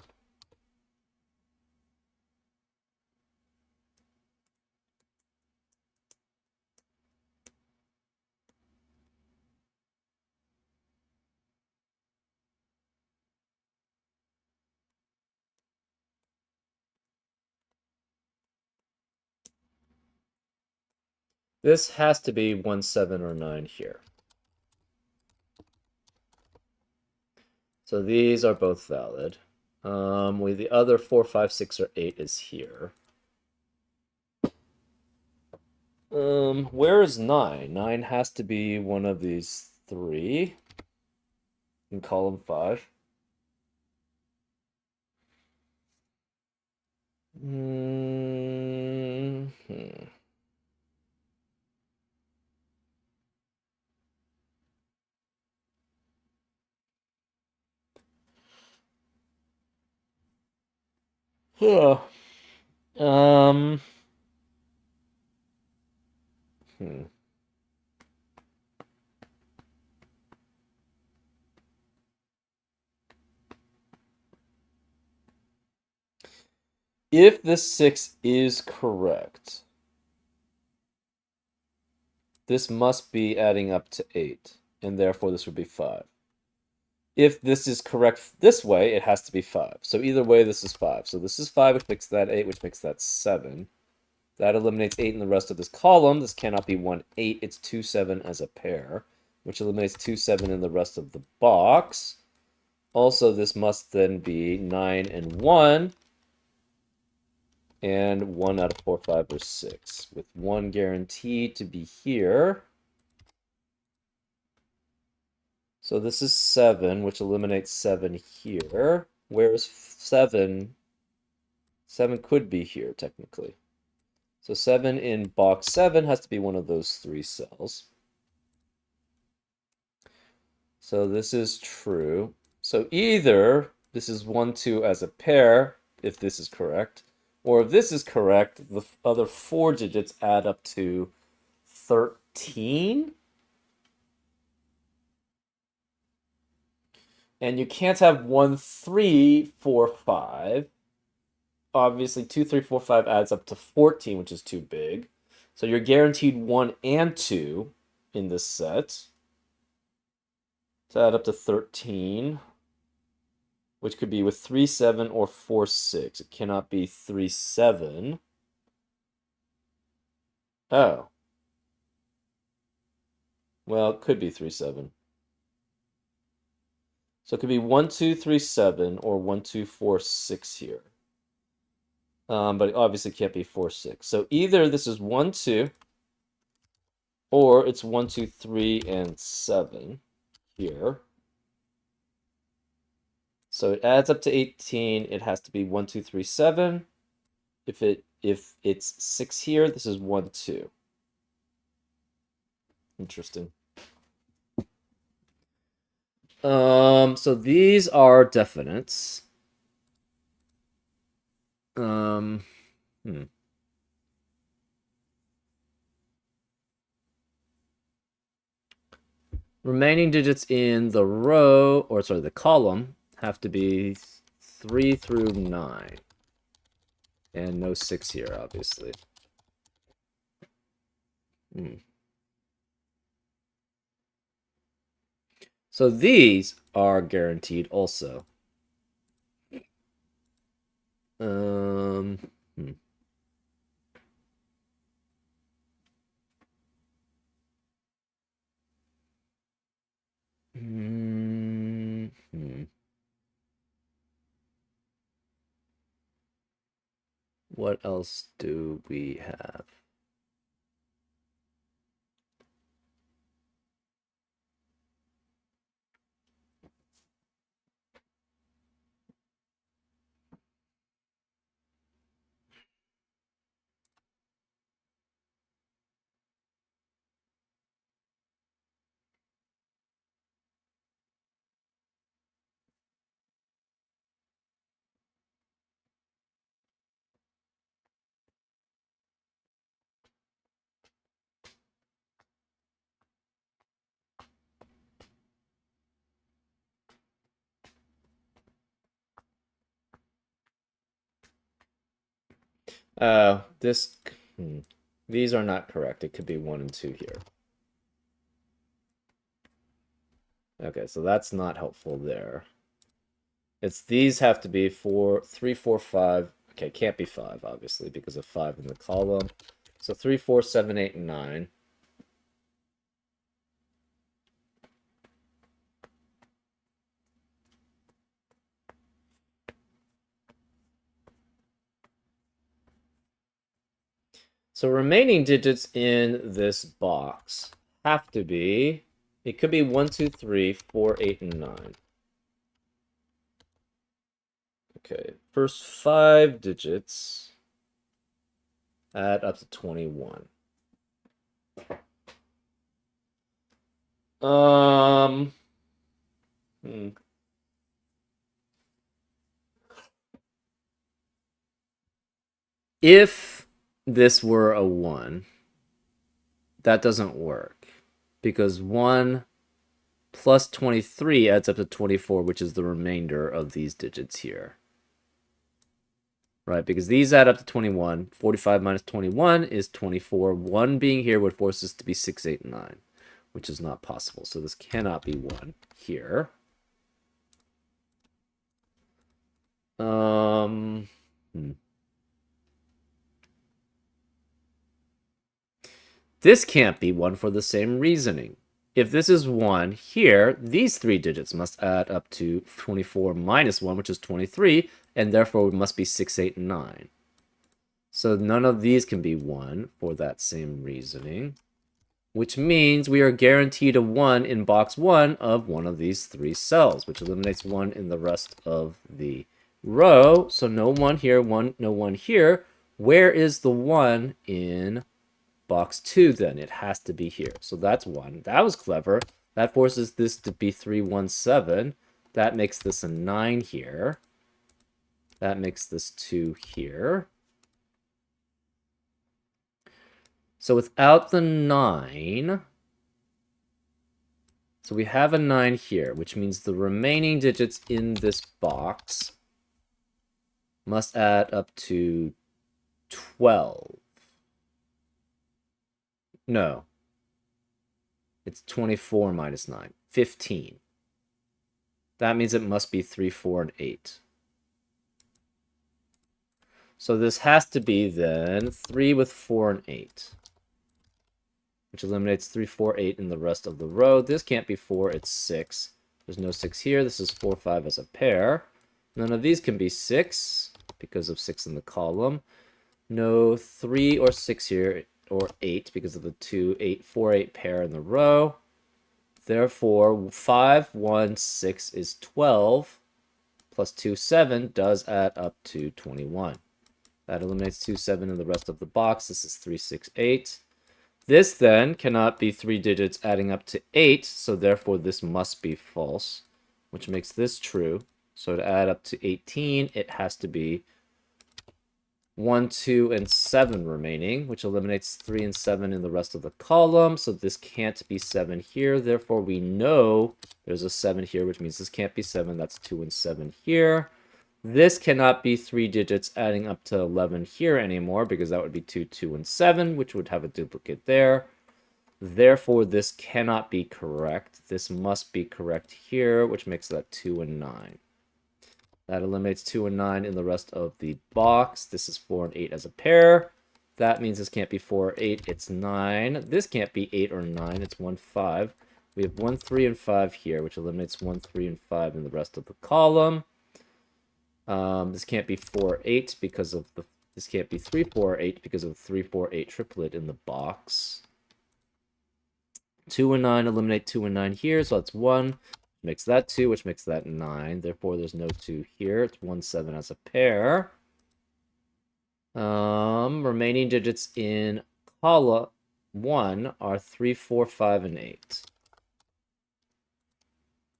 This has to be 1, 7, or 9 here. So these are both valid. With the other 4, 5, 6, or 8 is here. Where is 9? 9 has to be one of these 3 in column 5. Mm -hmm. Huh. Um. Hmm. If this 6 is correct, this must be adding up to 8, and therefore this would be 5. If this is correct this way, it has to be 5. So either way, this is 5. So this is 5, which makes that 8, which makes that 7. That eliminates 8 in the rest of this column. This cannot be 1, 8. It's 2, 7 as a pair, which eliminates 2, 7 in the rest of the box. Also, this must then be 9 and 1, and 1 out of 4, 5, or 6, with 1 guaranteed to be here. So this is 7, which eliminates 7 here. Where's 7? 7 could be here, technically. So 7 in box 7 has to be one of those 3 cells. So this is true. So either this is 1, 2 as a pair, if this is correct, or if this is correct, the other 4 digits add up to 13. And you can't have 1, 3, 4, 5. Obviously, 2, 3, 4, 5 adds up to 14, which is too big. So you're guaranteed 1 and 2 in this set to add up to 13, which could be with 3, 7, or 4, 6. It cannot be 3, 7. Oh. Well, it could be 3, 7. So it could be 1, 2, 3, 7, or 1, 2, 4, 6 here. But it obviously can't be 4, 6. So either this is 1, 2, or it's 1, 2, 3, and 7 here. So it adds up to 18. It has to be 1, 2, 3, 7. If it's 6 here, this is 1, 2. Interesting. So these are definites. Hmm. Remaining digits in the row, or sorry, the column, have to be 3 through 9. And no 6 here, obviously. So these are guaranteed also. Hmm. What else do we have? This. These are not correct. It could be 1 and 2 here. Okay, so that's not helpful there. It's these have to be 4, 3, 4, 5. Okay, can't be 5, obviously, because of 5 in the column. So 3, 4, 7, 8, and 9. So remaining digits in this box have to be, it could be 1, 2, 3, 4, 8, and 9. Okay, first 5 digits add up to 21. If this were a 1, that doesn't work because 1 plus 23 adds up to 24, which is the remainder of these digits here. Right, because these add up to 21. 45 minus 21 is 24. 1 being here would force us to be 6, 8, and 9, which is not possible. So this cannot be 1 here. This can't be 1 for the same reasoning. If this is 1 here, these 3 digits must add up to 24 minus 1, which is 23, and therefore it must be 6, 8, and 9. So none of these can be 1 for that same reasoning, which means we are guaranteed a 1 in box 1 of one of these 3 cells, which eliminates 1 in the rest of the row. So no 1 here, no 1 here. Where is the 1 in box 2 then? It has to be here. So that's 1. That was clever. That forces this to be 3, 1, 7. That makes this a 9 here. That makes this 2 here. So without the 9, so we have a 9 here, which means the remaining digits in this box must add up to 12. No. It's 24 minus 9. 15. That means it must be 3, 4, and 8. So this has to be then 3 with 4 and 8. Which eliminates 3, 4, 8 in the rest of the row. This can't be 4, it's 6. There's no 6 here. This is 4, 5 as a pair. None of these can be 6. because of 6 in the column. No 3 or 6 here, or 8 because of the 2, 8, 4, 8 pair in the row. Therefore, 5, 1, 6 is 12, plus 2, 7 does add up to 21. That eliminates 2, 7 in the rest of the box. This is 3, 6, 8. This then cannot be 3 digits adding up to 8, so therefore this must be false, which makes this true. So to add up to 18, it has to be 1, 2, and 7 remaining, which eliminates 3 and 7 in the rest of the column. So this can't be 7 here. Therefore, we know there's a 7 here, which means this can't be 7. That's 2 and 7 here. This cannot be 3 digits adding up to 11 here anymore, because that would be 2, 2, and 7, which would have a duplicate there. Therefore, this cannot be correct. This must be correct here, which makes that 2 and 9. That eliminates 2 and 9 in the rest of the box. This is 4 and 8 as a pair. That means this can't be 4 or 8, it's 9. This can't be 8 or 9, it's 1, 5. We have 1, 3, and 5 here, which eliminates 1, 3, and 5 in the rest of the column. This can't be 4 or 8 because of the... This can't be 3, 4, or 8 because of the 3, 4, 8 triplet in the box. 2 and 9 eliminate 2 and 9 here, so that's 1. Makes that 2, which makes that 9. Therefore, there's no 2 here. It's 1, 7 as a pair. Remaining digits in column 1 are 3, 4, 5, and 8.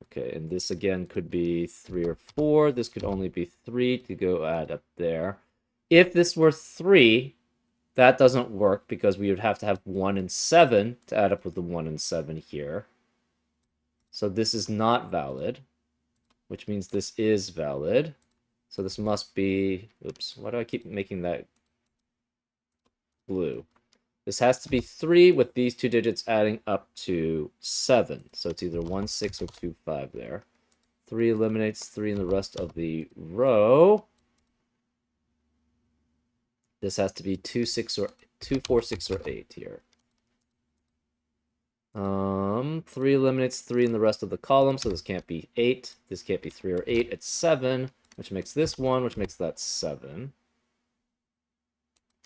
Okay, and this again could be 3 or 4. This could only be 3 to go add up there. If this were 3, that doesn't work because we would have to have 1 and 7 to add up with the 1 and 7 here. So this is not valid, which means this is valid. So this must be, oops, why do I keep making that blue? This has to be 3 with these 2 digits adding up to 7. So it's either 1, 6 or 2, 5 there. 3 eliminates 3 in the rest of the row. This has to be 2, 6, or 2, 4, 6, or 8 here. 3 eliminates 3 in the rest of the column, so this can't be 8. This can't be 3 or 8. It's 7, which makes this 1, which makes that 7.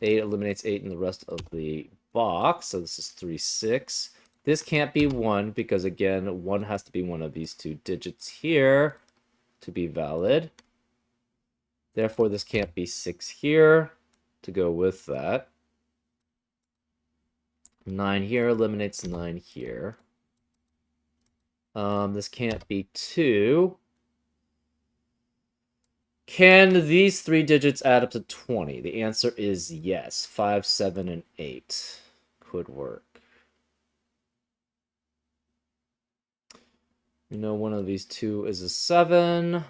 8 eliminates 8 in the rest of the box, so this is 3, 6. This can't be 1 because, again, 1 has to be one of these 2 digits here to be valid. Therefore, this can't be 6 here to go with that. 9 here eliminates 9 here. This can't be 2. Can these 3 digits add up to 20? The answer is yes. 5, 7, and 8 could work. We know one of these 2 is a 7.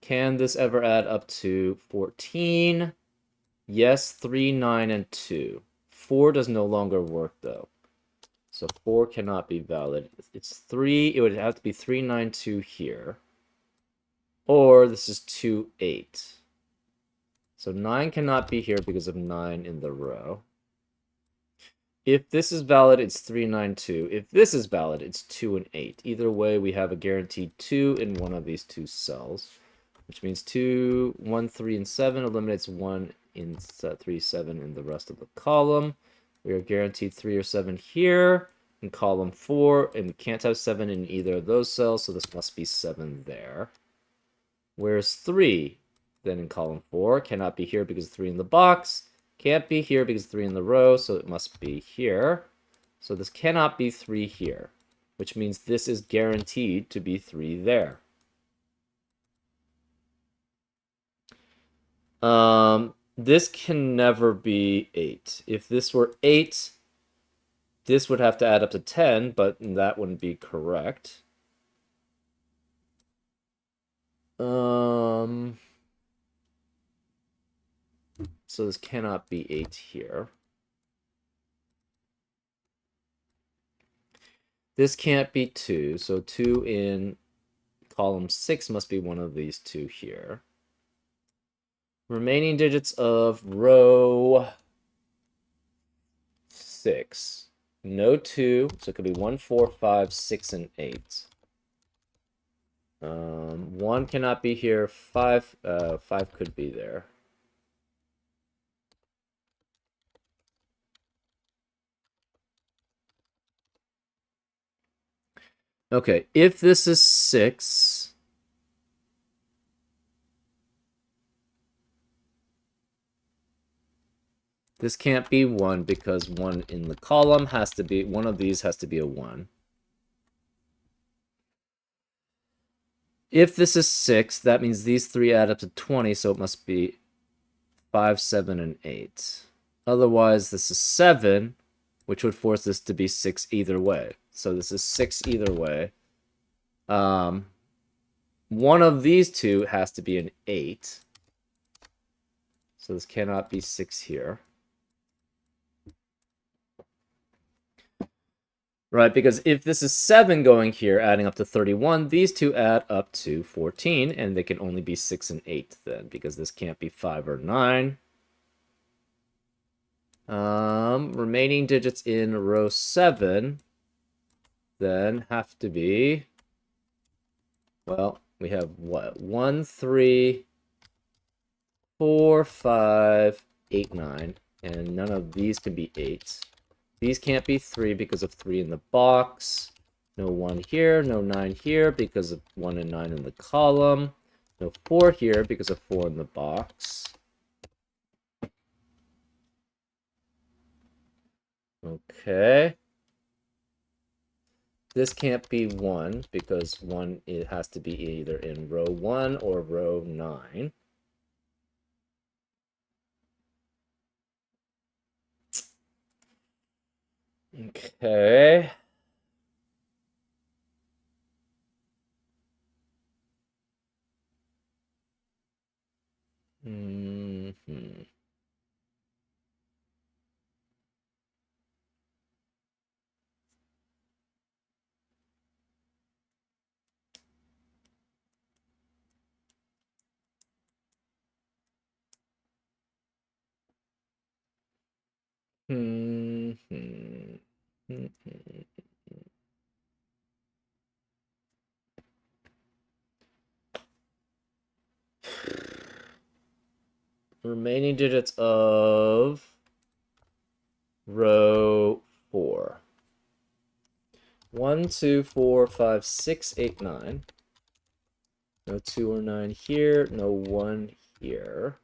Can this ever add up to 14? Yes, 3, 9, and 2. 4 does no longer work, though. So 4 cannot be valid. It's 3. It would have to be 3, 9, 2 here. Or this is 2, 8. So 9 cannot be here because of 9 in the row. If this is valid, it's 3, 9, 2. If this is valid, it's 2 and 8. Either way, we have a guaranteed 2 in one of these 2 cells, which means 2, 1, 3, and 7 eliminates 1 in 3, 7 in the rest of the column. We are guaranteed 3 or 7 here in column 4, and we can't have 7 in either of those cells, so this must be 7 there. Whereas 3, then in column 4, cannot be here because 3 in the box, can't be here because 3 in the row, so it must be here. So this cannot be 3 here, which means this is guaranteed to be 3 there. This can never be 8. If this were 8, this would have to add up to 10, but that wouldn't be correct. So this cannot be 8 here. This can't be 2, so 2 in column 6 must be one of these 2 here. Remaining digits of row 6. no 2, so it could be 1, 4, 5, 6, and 8. 1 cannot be here. 5 could be there. Okay, if this is 6, this can't be 1 because 1 in the column has to be, one of these has to be a 1. If this is 6, that means these 3 add up to 20, so it must be 5, 7, and 8. Otherwise, this is 7, which would force this to be 6 either way. So this is 6 either way. One of these two has to be an 8. So this cannot be 6 here. Right, because if this is 7 going here, adding up to 31, these two add up to 14, and they can only be 6 and 8 then, because this can't be 5 or 9. Remaining digits in row 7 then have to be, well, we have what? 1, 3, 4, 5, 8, 9, and none of these can be 8. These can't be 3 because of 3 in the box. No 1 here, no 9 here because of 1 and 9 in the column. No 4 here because of 4 in the box. Okay. This can't be 1 because 1, it has to be either in row 1 or row 9. Okay. Mm-hmm. Mm-hmm. Mm-hmm. Remaining digits of row 4. 1, 2, 4, 5, 6, 8, 9. No 2 or 9 here, no 1 here.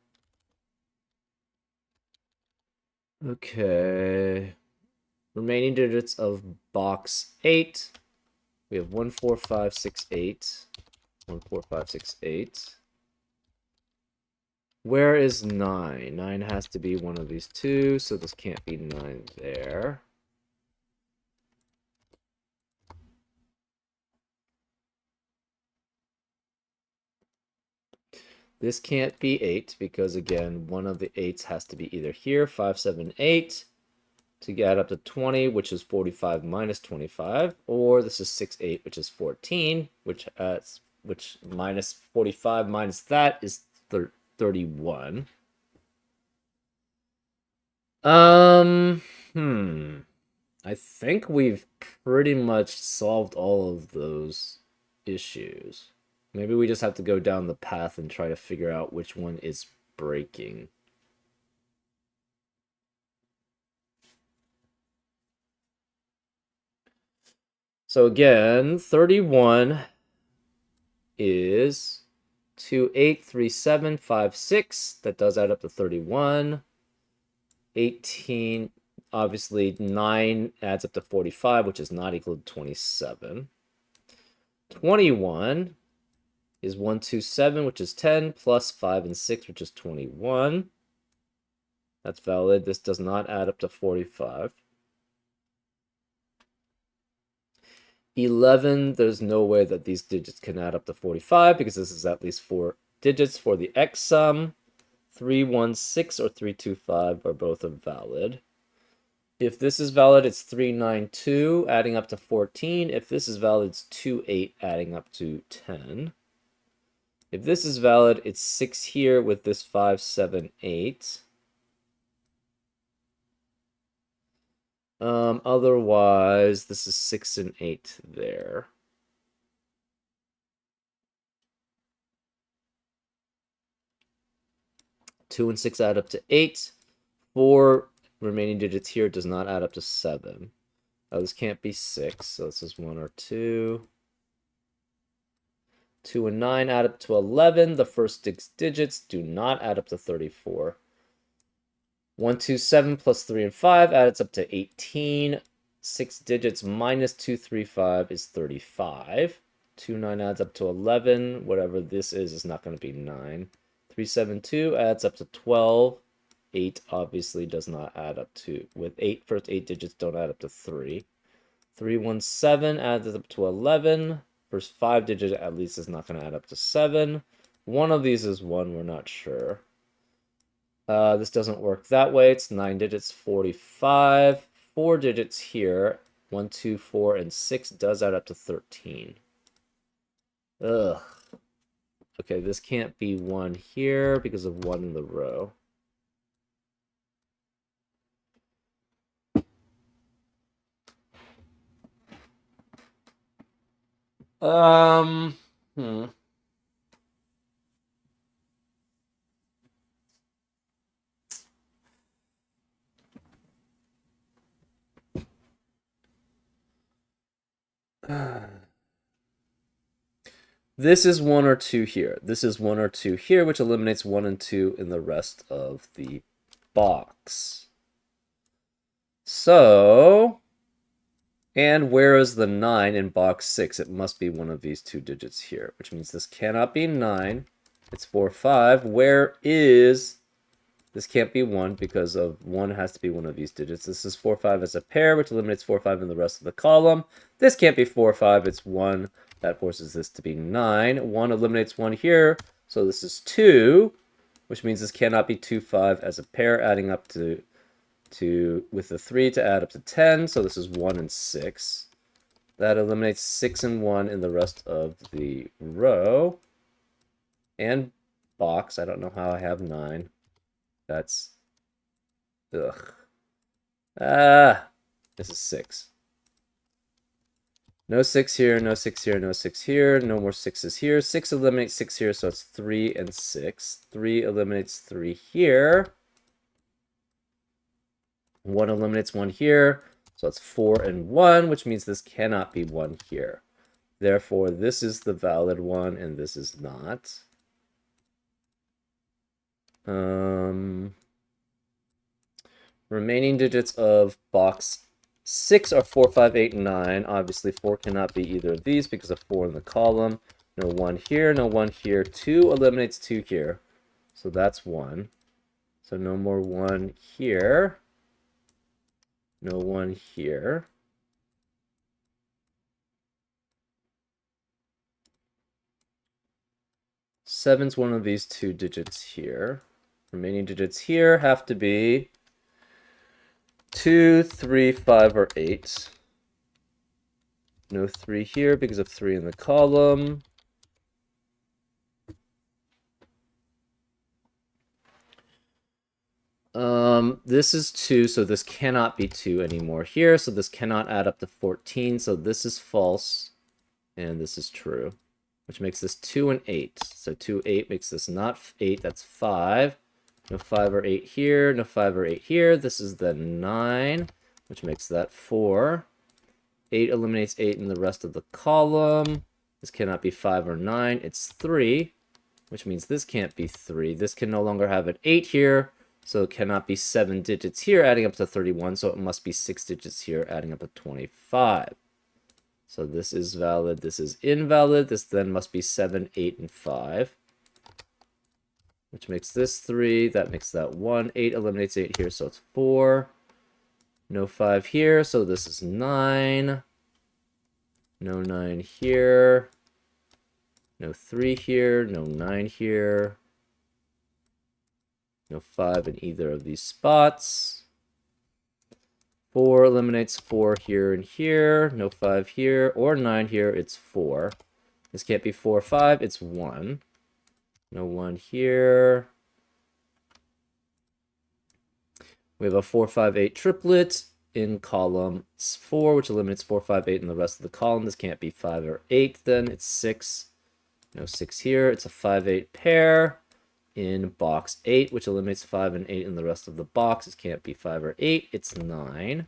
Okay. Remaining digits of box 8. We have 1, 4, 5, 6, 8. 1, 4, 5, 6, 8. Where is 9? 9 has to be one of these two, so this can't be 9 there. This can't be 8 because, again, one of the 8s has to be either here, 5, 7, 8, to add up to 20, which is 45 minus 25, or this is 6, 8, which is 14, which minus 45 minus that is 31. I think we've pretty much solved all of those issues. Maybe we just have to go down the path and try to figure out which one is breaking. So again, 31 is 2, 8, 3, 7, 5, 6. That does add up to 31. 18, obviously 9 adds up to 45, which is not equal to 27. 21 is 1, 2, 7, which is 10, plus 5 and 6, which is 21. That's valid. This does not add up to 45. 11, there's no way that these digits can add up to 45 because this is at least 4 digits for the x sum. 316 or 325 are both valid. If this is valid, it's 392 adding up to 14. If this is valid, it's 28 adding up to 10. If this is valid, it's 6 here with this 5, 7, 8. Otherwise, this is 6 and 8 there. Two and 6 add up to 8. 4 remaining digits here does not add up to 7. This can't be 6, so this is 1 or 2. 2 and 9 add up to 11. The first 6 digits do not add up to 34. 1, 2, 7 plus 3 and 5 adds up to 18. 6 digits minus 2, 3, 5 is 35. 2, 9 adds up to 11. Whatever this is not going to be 9. 3, 7, 2 adds up to 12. 8 obviously does not add up to, with 8, first 8 digits don't add up to 3. 3, 1, 7 adds up to 11. First 5 digits at least is not going to add up to 7. One of these is 1, we're not sure. This doesn't work that way. It's 9 digits, 45. 4 digits here. 1, 2, 4, and 6 does add up to 13. Ugh. Okay, this can't be 1 here because of 1 in the row. Hmm. This is 1 or 2 here. This is 1 or 2 here, which eliminates 1 and 2 in the rest of the box. So, and where is the 9 in box 6? It must be one of these 2 digits here, which means this cannot be 9. It's 4, 5. Where is... This can't be 1 because of 1 has to be one of these digits. This is 4, 5 as a pair, which eliminates 4, 5 in the rest of the column. This can't be 4, 5. It's 1. That forces this to be 9. 1 eliminates 1 here, so this is 2, which means this cannot be 2, 5 as a pair, adding up to with the 3 to add up to 10, so this is 1 and 6. That eliminates 6 and 1 in the rest of the row. And box, I don't know how I have 9. That's... Ugh. This is 6. No 6 here, no 6 here, no 6 here. No more 6s here. 6 eliminates 6 here, so it's 3 and 6. 3 eliminates 3 here. 1 eliminates 1 here, so it's 4 and 1, which means this cannot be 1 here. Therefore, this is the valid one, and this is not. Remaining digits of box 6 are 4, 5, 8, and 9. Obviously, 4 cannot be either of these because of 4 in the column. No 1 here, no 1 here. 2 eliminates 2 here, so that's 1. So no more 1 here. No 1 here. Seven's one of these 2 digits here. Remaining digits here have to be 2, 3, 5, or 8. No 3 here because of 3 in the column. This is 2, so this cannot be 2 anymore here, so this cannot add up to 14, so this is false, and this is true, which makes this 2 and 8. So 2, 8 makes this not 8, that's 5. No 5 or 8 here, no 5 or 8 here. This is the 9, which makes that 4. 8 eliminates 8 in the rest of the column. This cannot be 5 or 9, it's 3, which means this can't be 3. This can no longer have an 8 here, so it cannot be 7 digits here, adding up to 31, so it must be 6 digits here, adding up to 25. So this is valid, this is invalid. This then must be 7, 8, and 5. Which makes this 3, that makes that 1. 8 eliminates 8 here, so it's 4. No 5 here, so this is 9. No 9 here. No 3 here, no 9 here. No 5 in either of these spots. 4 eliminates 4 here and here. No 5 here or 9 here, it's 4. This can't be 4 or 5, it's 1. No 1 here. We have a 4, 5, 8 triplet. in column 4, which eliminates 4, 5, 8 in the rest of the column. This can't be 5 or 8, then it's 6. No 6 here. It's a 5, 8 pair in box 8, which eliminates 5 and 8 in the rest of the box. This can't be 5 or 8. It's 9.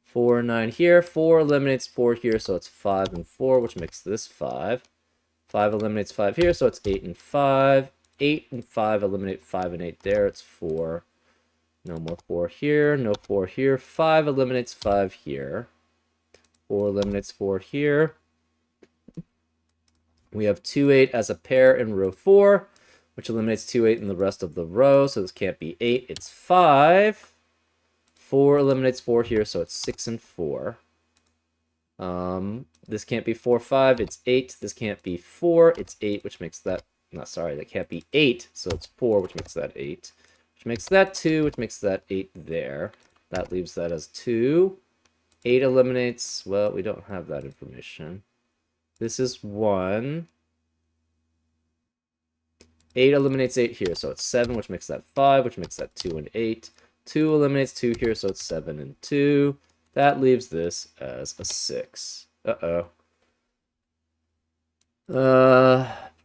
4 and 9 here. 4 eliminates 4 here, so it's 5 and 4, which makes this 5. 5 eliminates 5 here, so it's 8 and 5. 8 and 5 eliminate 5 and 8 there. It's 4. No more 4 here. No 4 here. 5 eliminates 5 here. 4 eliminates 4 here. We have 2, 8 as a pair in row 4, which eliminates 2, 8 in the rest of the row. So this can't be 8. It's 5. 4 eliminates 4 here, so it's 6 and 4. This can't be 4, 5. It's 8. This can't be 4. It's 8, which makes that... No, sorry, that can't be 8. So it's 4, which makes that 8. Which makes that 2, which makes that 8 there. That leaves that as 2. 8 eliminates... Well, we don't have that information. This is 1. 8 eliminates 8 here, so it's 7, which makes that 5, which makes that 2 and 8. 2 eliminates 2 here, so it's 7 and 2. That leaves this as a 6. Uh-oh.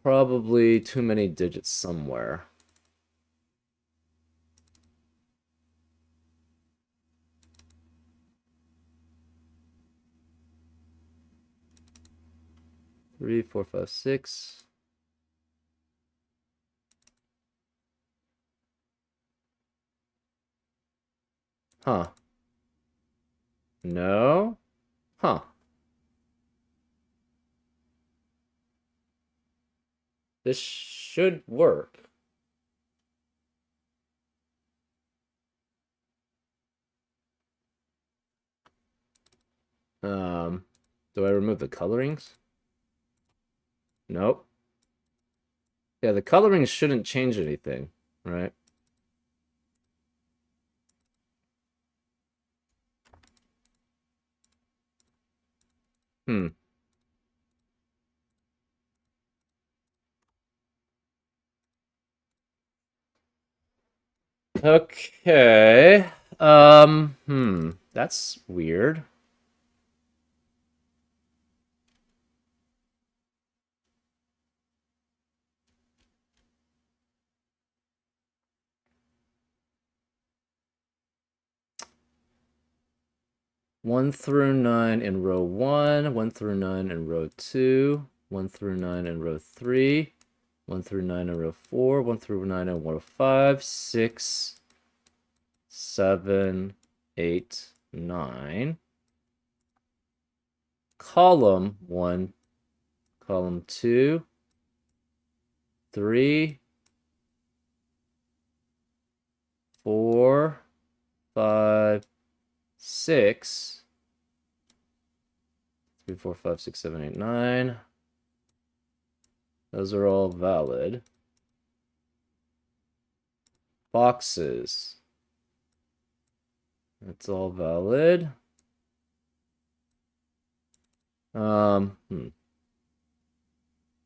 Probably too many digits somewhere. Three, 4, 5, 6. Huh. No? Huh. This should work. Do I remove the colorings? Nope. Yeah, the colorings shouldn't change anything, right? Okay. That's weird. One through 9 in row 1, 1 through 9 in row 2, 1 through 9 in row 3, 1 through 9 in row 4, 1 through 9 in row 5, 6, 7, 8, 9. Column 1, column 2, 3, 4, 5, 6, 3, 4, 5, 6, 7, 8, 9. Those are all valid. Boxes. That's all valid. No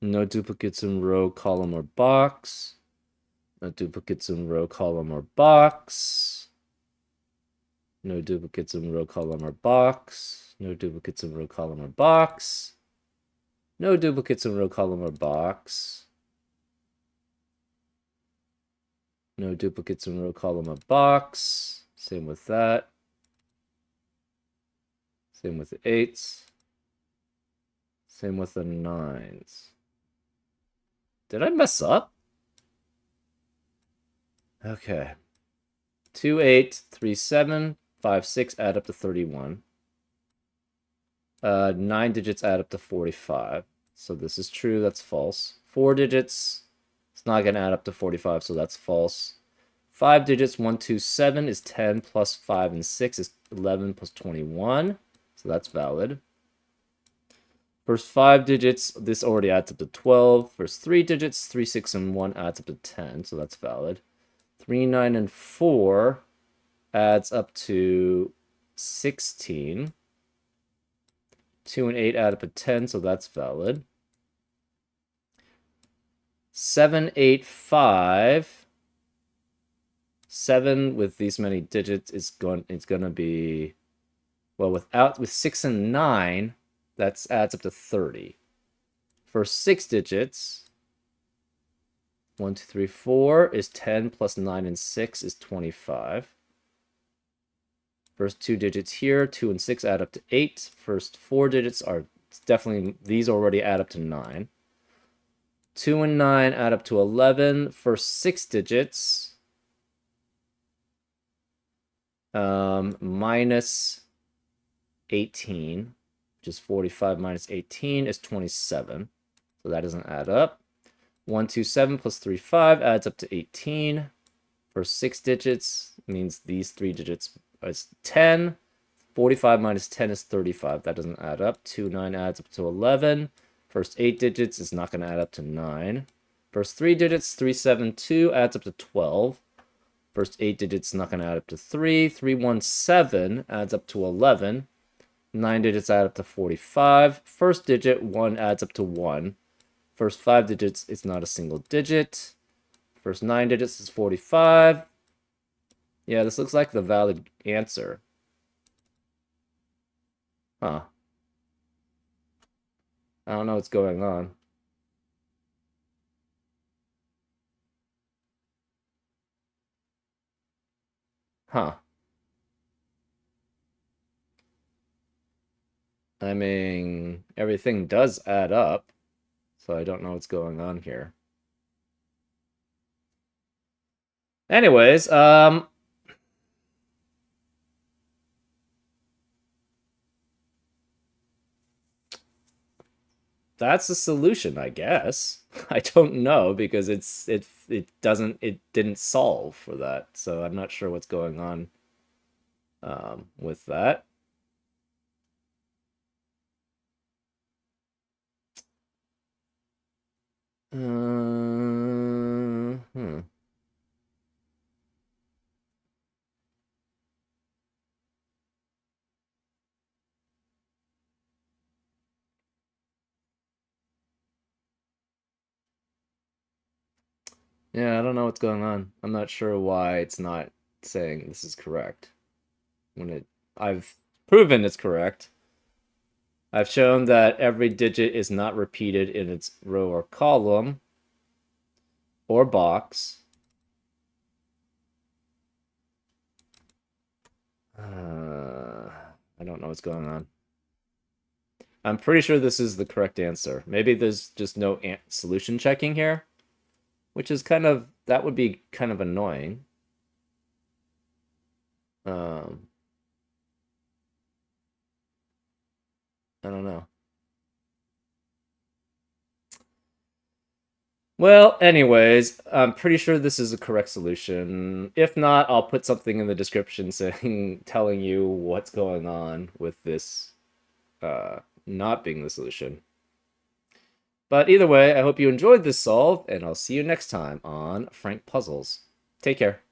duplicates in row, column, or box. No duplicates in row, column, or box. No duplicates in row, column, or box. No duplicates in row, column, or box. No duplicates in row, column, or box. No duplicates in row, column, or box. Same with that. Same with the 8s. Same with the 9s. Did I mess up? Okay. 2, 8, 3, 7, 5, 6 add up to 31. 9 digits add up to 45. So this is true, that's false. 4 digits, it's not going to add up to 45, so that's false. 5 digits, 1, 2, 7 is 10 plus 5 and 6 is 11 plus 21. So that's valid. First 5 digits, this already adds up to 12. First 3 digits, 3, 6, and 1 adds up to 10, so that's valid. 3, 9, and 4 adds up to 16. 2 and 8 add up to 10, so that's valid. 7, 8, 5. 7 with these many digits is gonna be, well, with 6 and 9, that adds up to 30. For 6 digits, 1, 2, 3, 4 is 10 plus 9 and 6 is 25. First 2 digits here, 2 and 6 add up to 8. First 4 digits are definitely, these already add up to 9. 2 and 9 add up to 11. First 6 digits, minus 18, which is 45 minus 18 is 27. So that doesn't add up. 1, 2, 7 plus 3, 5 adds up to 18. First 6 digits means these 3 digits is 10. 45 minus 10 is 35. That doesn't add up. 2, 9 adds up to 11. First 8 digits is not going to add up to 9. First 3 digits, 3, 7, 2 adds up to 12. First 8 digits not going to add up to 3. 3, 1, 7 adds up to 11. 9 digits add up to 45. First digit, 1 adds up to 1. First 5 digits is not a single digit. First 9 digits is 45. Yeah, this looks like the valid answer. Huh. I don't know what's going on. Huh. I mean, everything does add up, so I don't know what's going on here. Anyways, that's the solution, I guess. I don't know because it didn't solve for that, so I'm not sure what's going on with that. Hmm. Yeah, I don't know what's going on. I'm not sure why it's not saying this is correct when I've proven it's correct. I've shown that every digit is not repeated in its row or column or box. I don't know what's going on. I'm pretty sure this is the correct answer. Maybe there's just no solution checking here, which is that would be kind of annoying. I don't know. Well, anyways, I'm pretty sure this is a correct solution. If not, I'll put something in the description saying, telling you what's going on with this not being the solution. But either way, I hope you enjoyed this solve, and I'll see you next time on Frank Puzzles. Take care.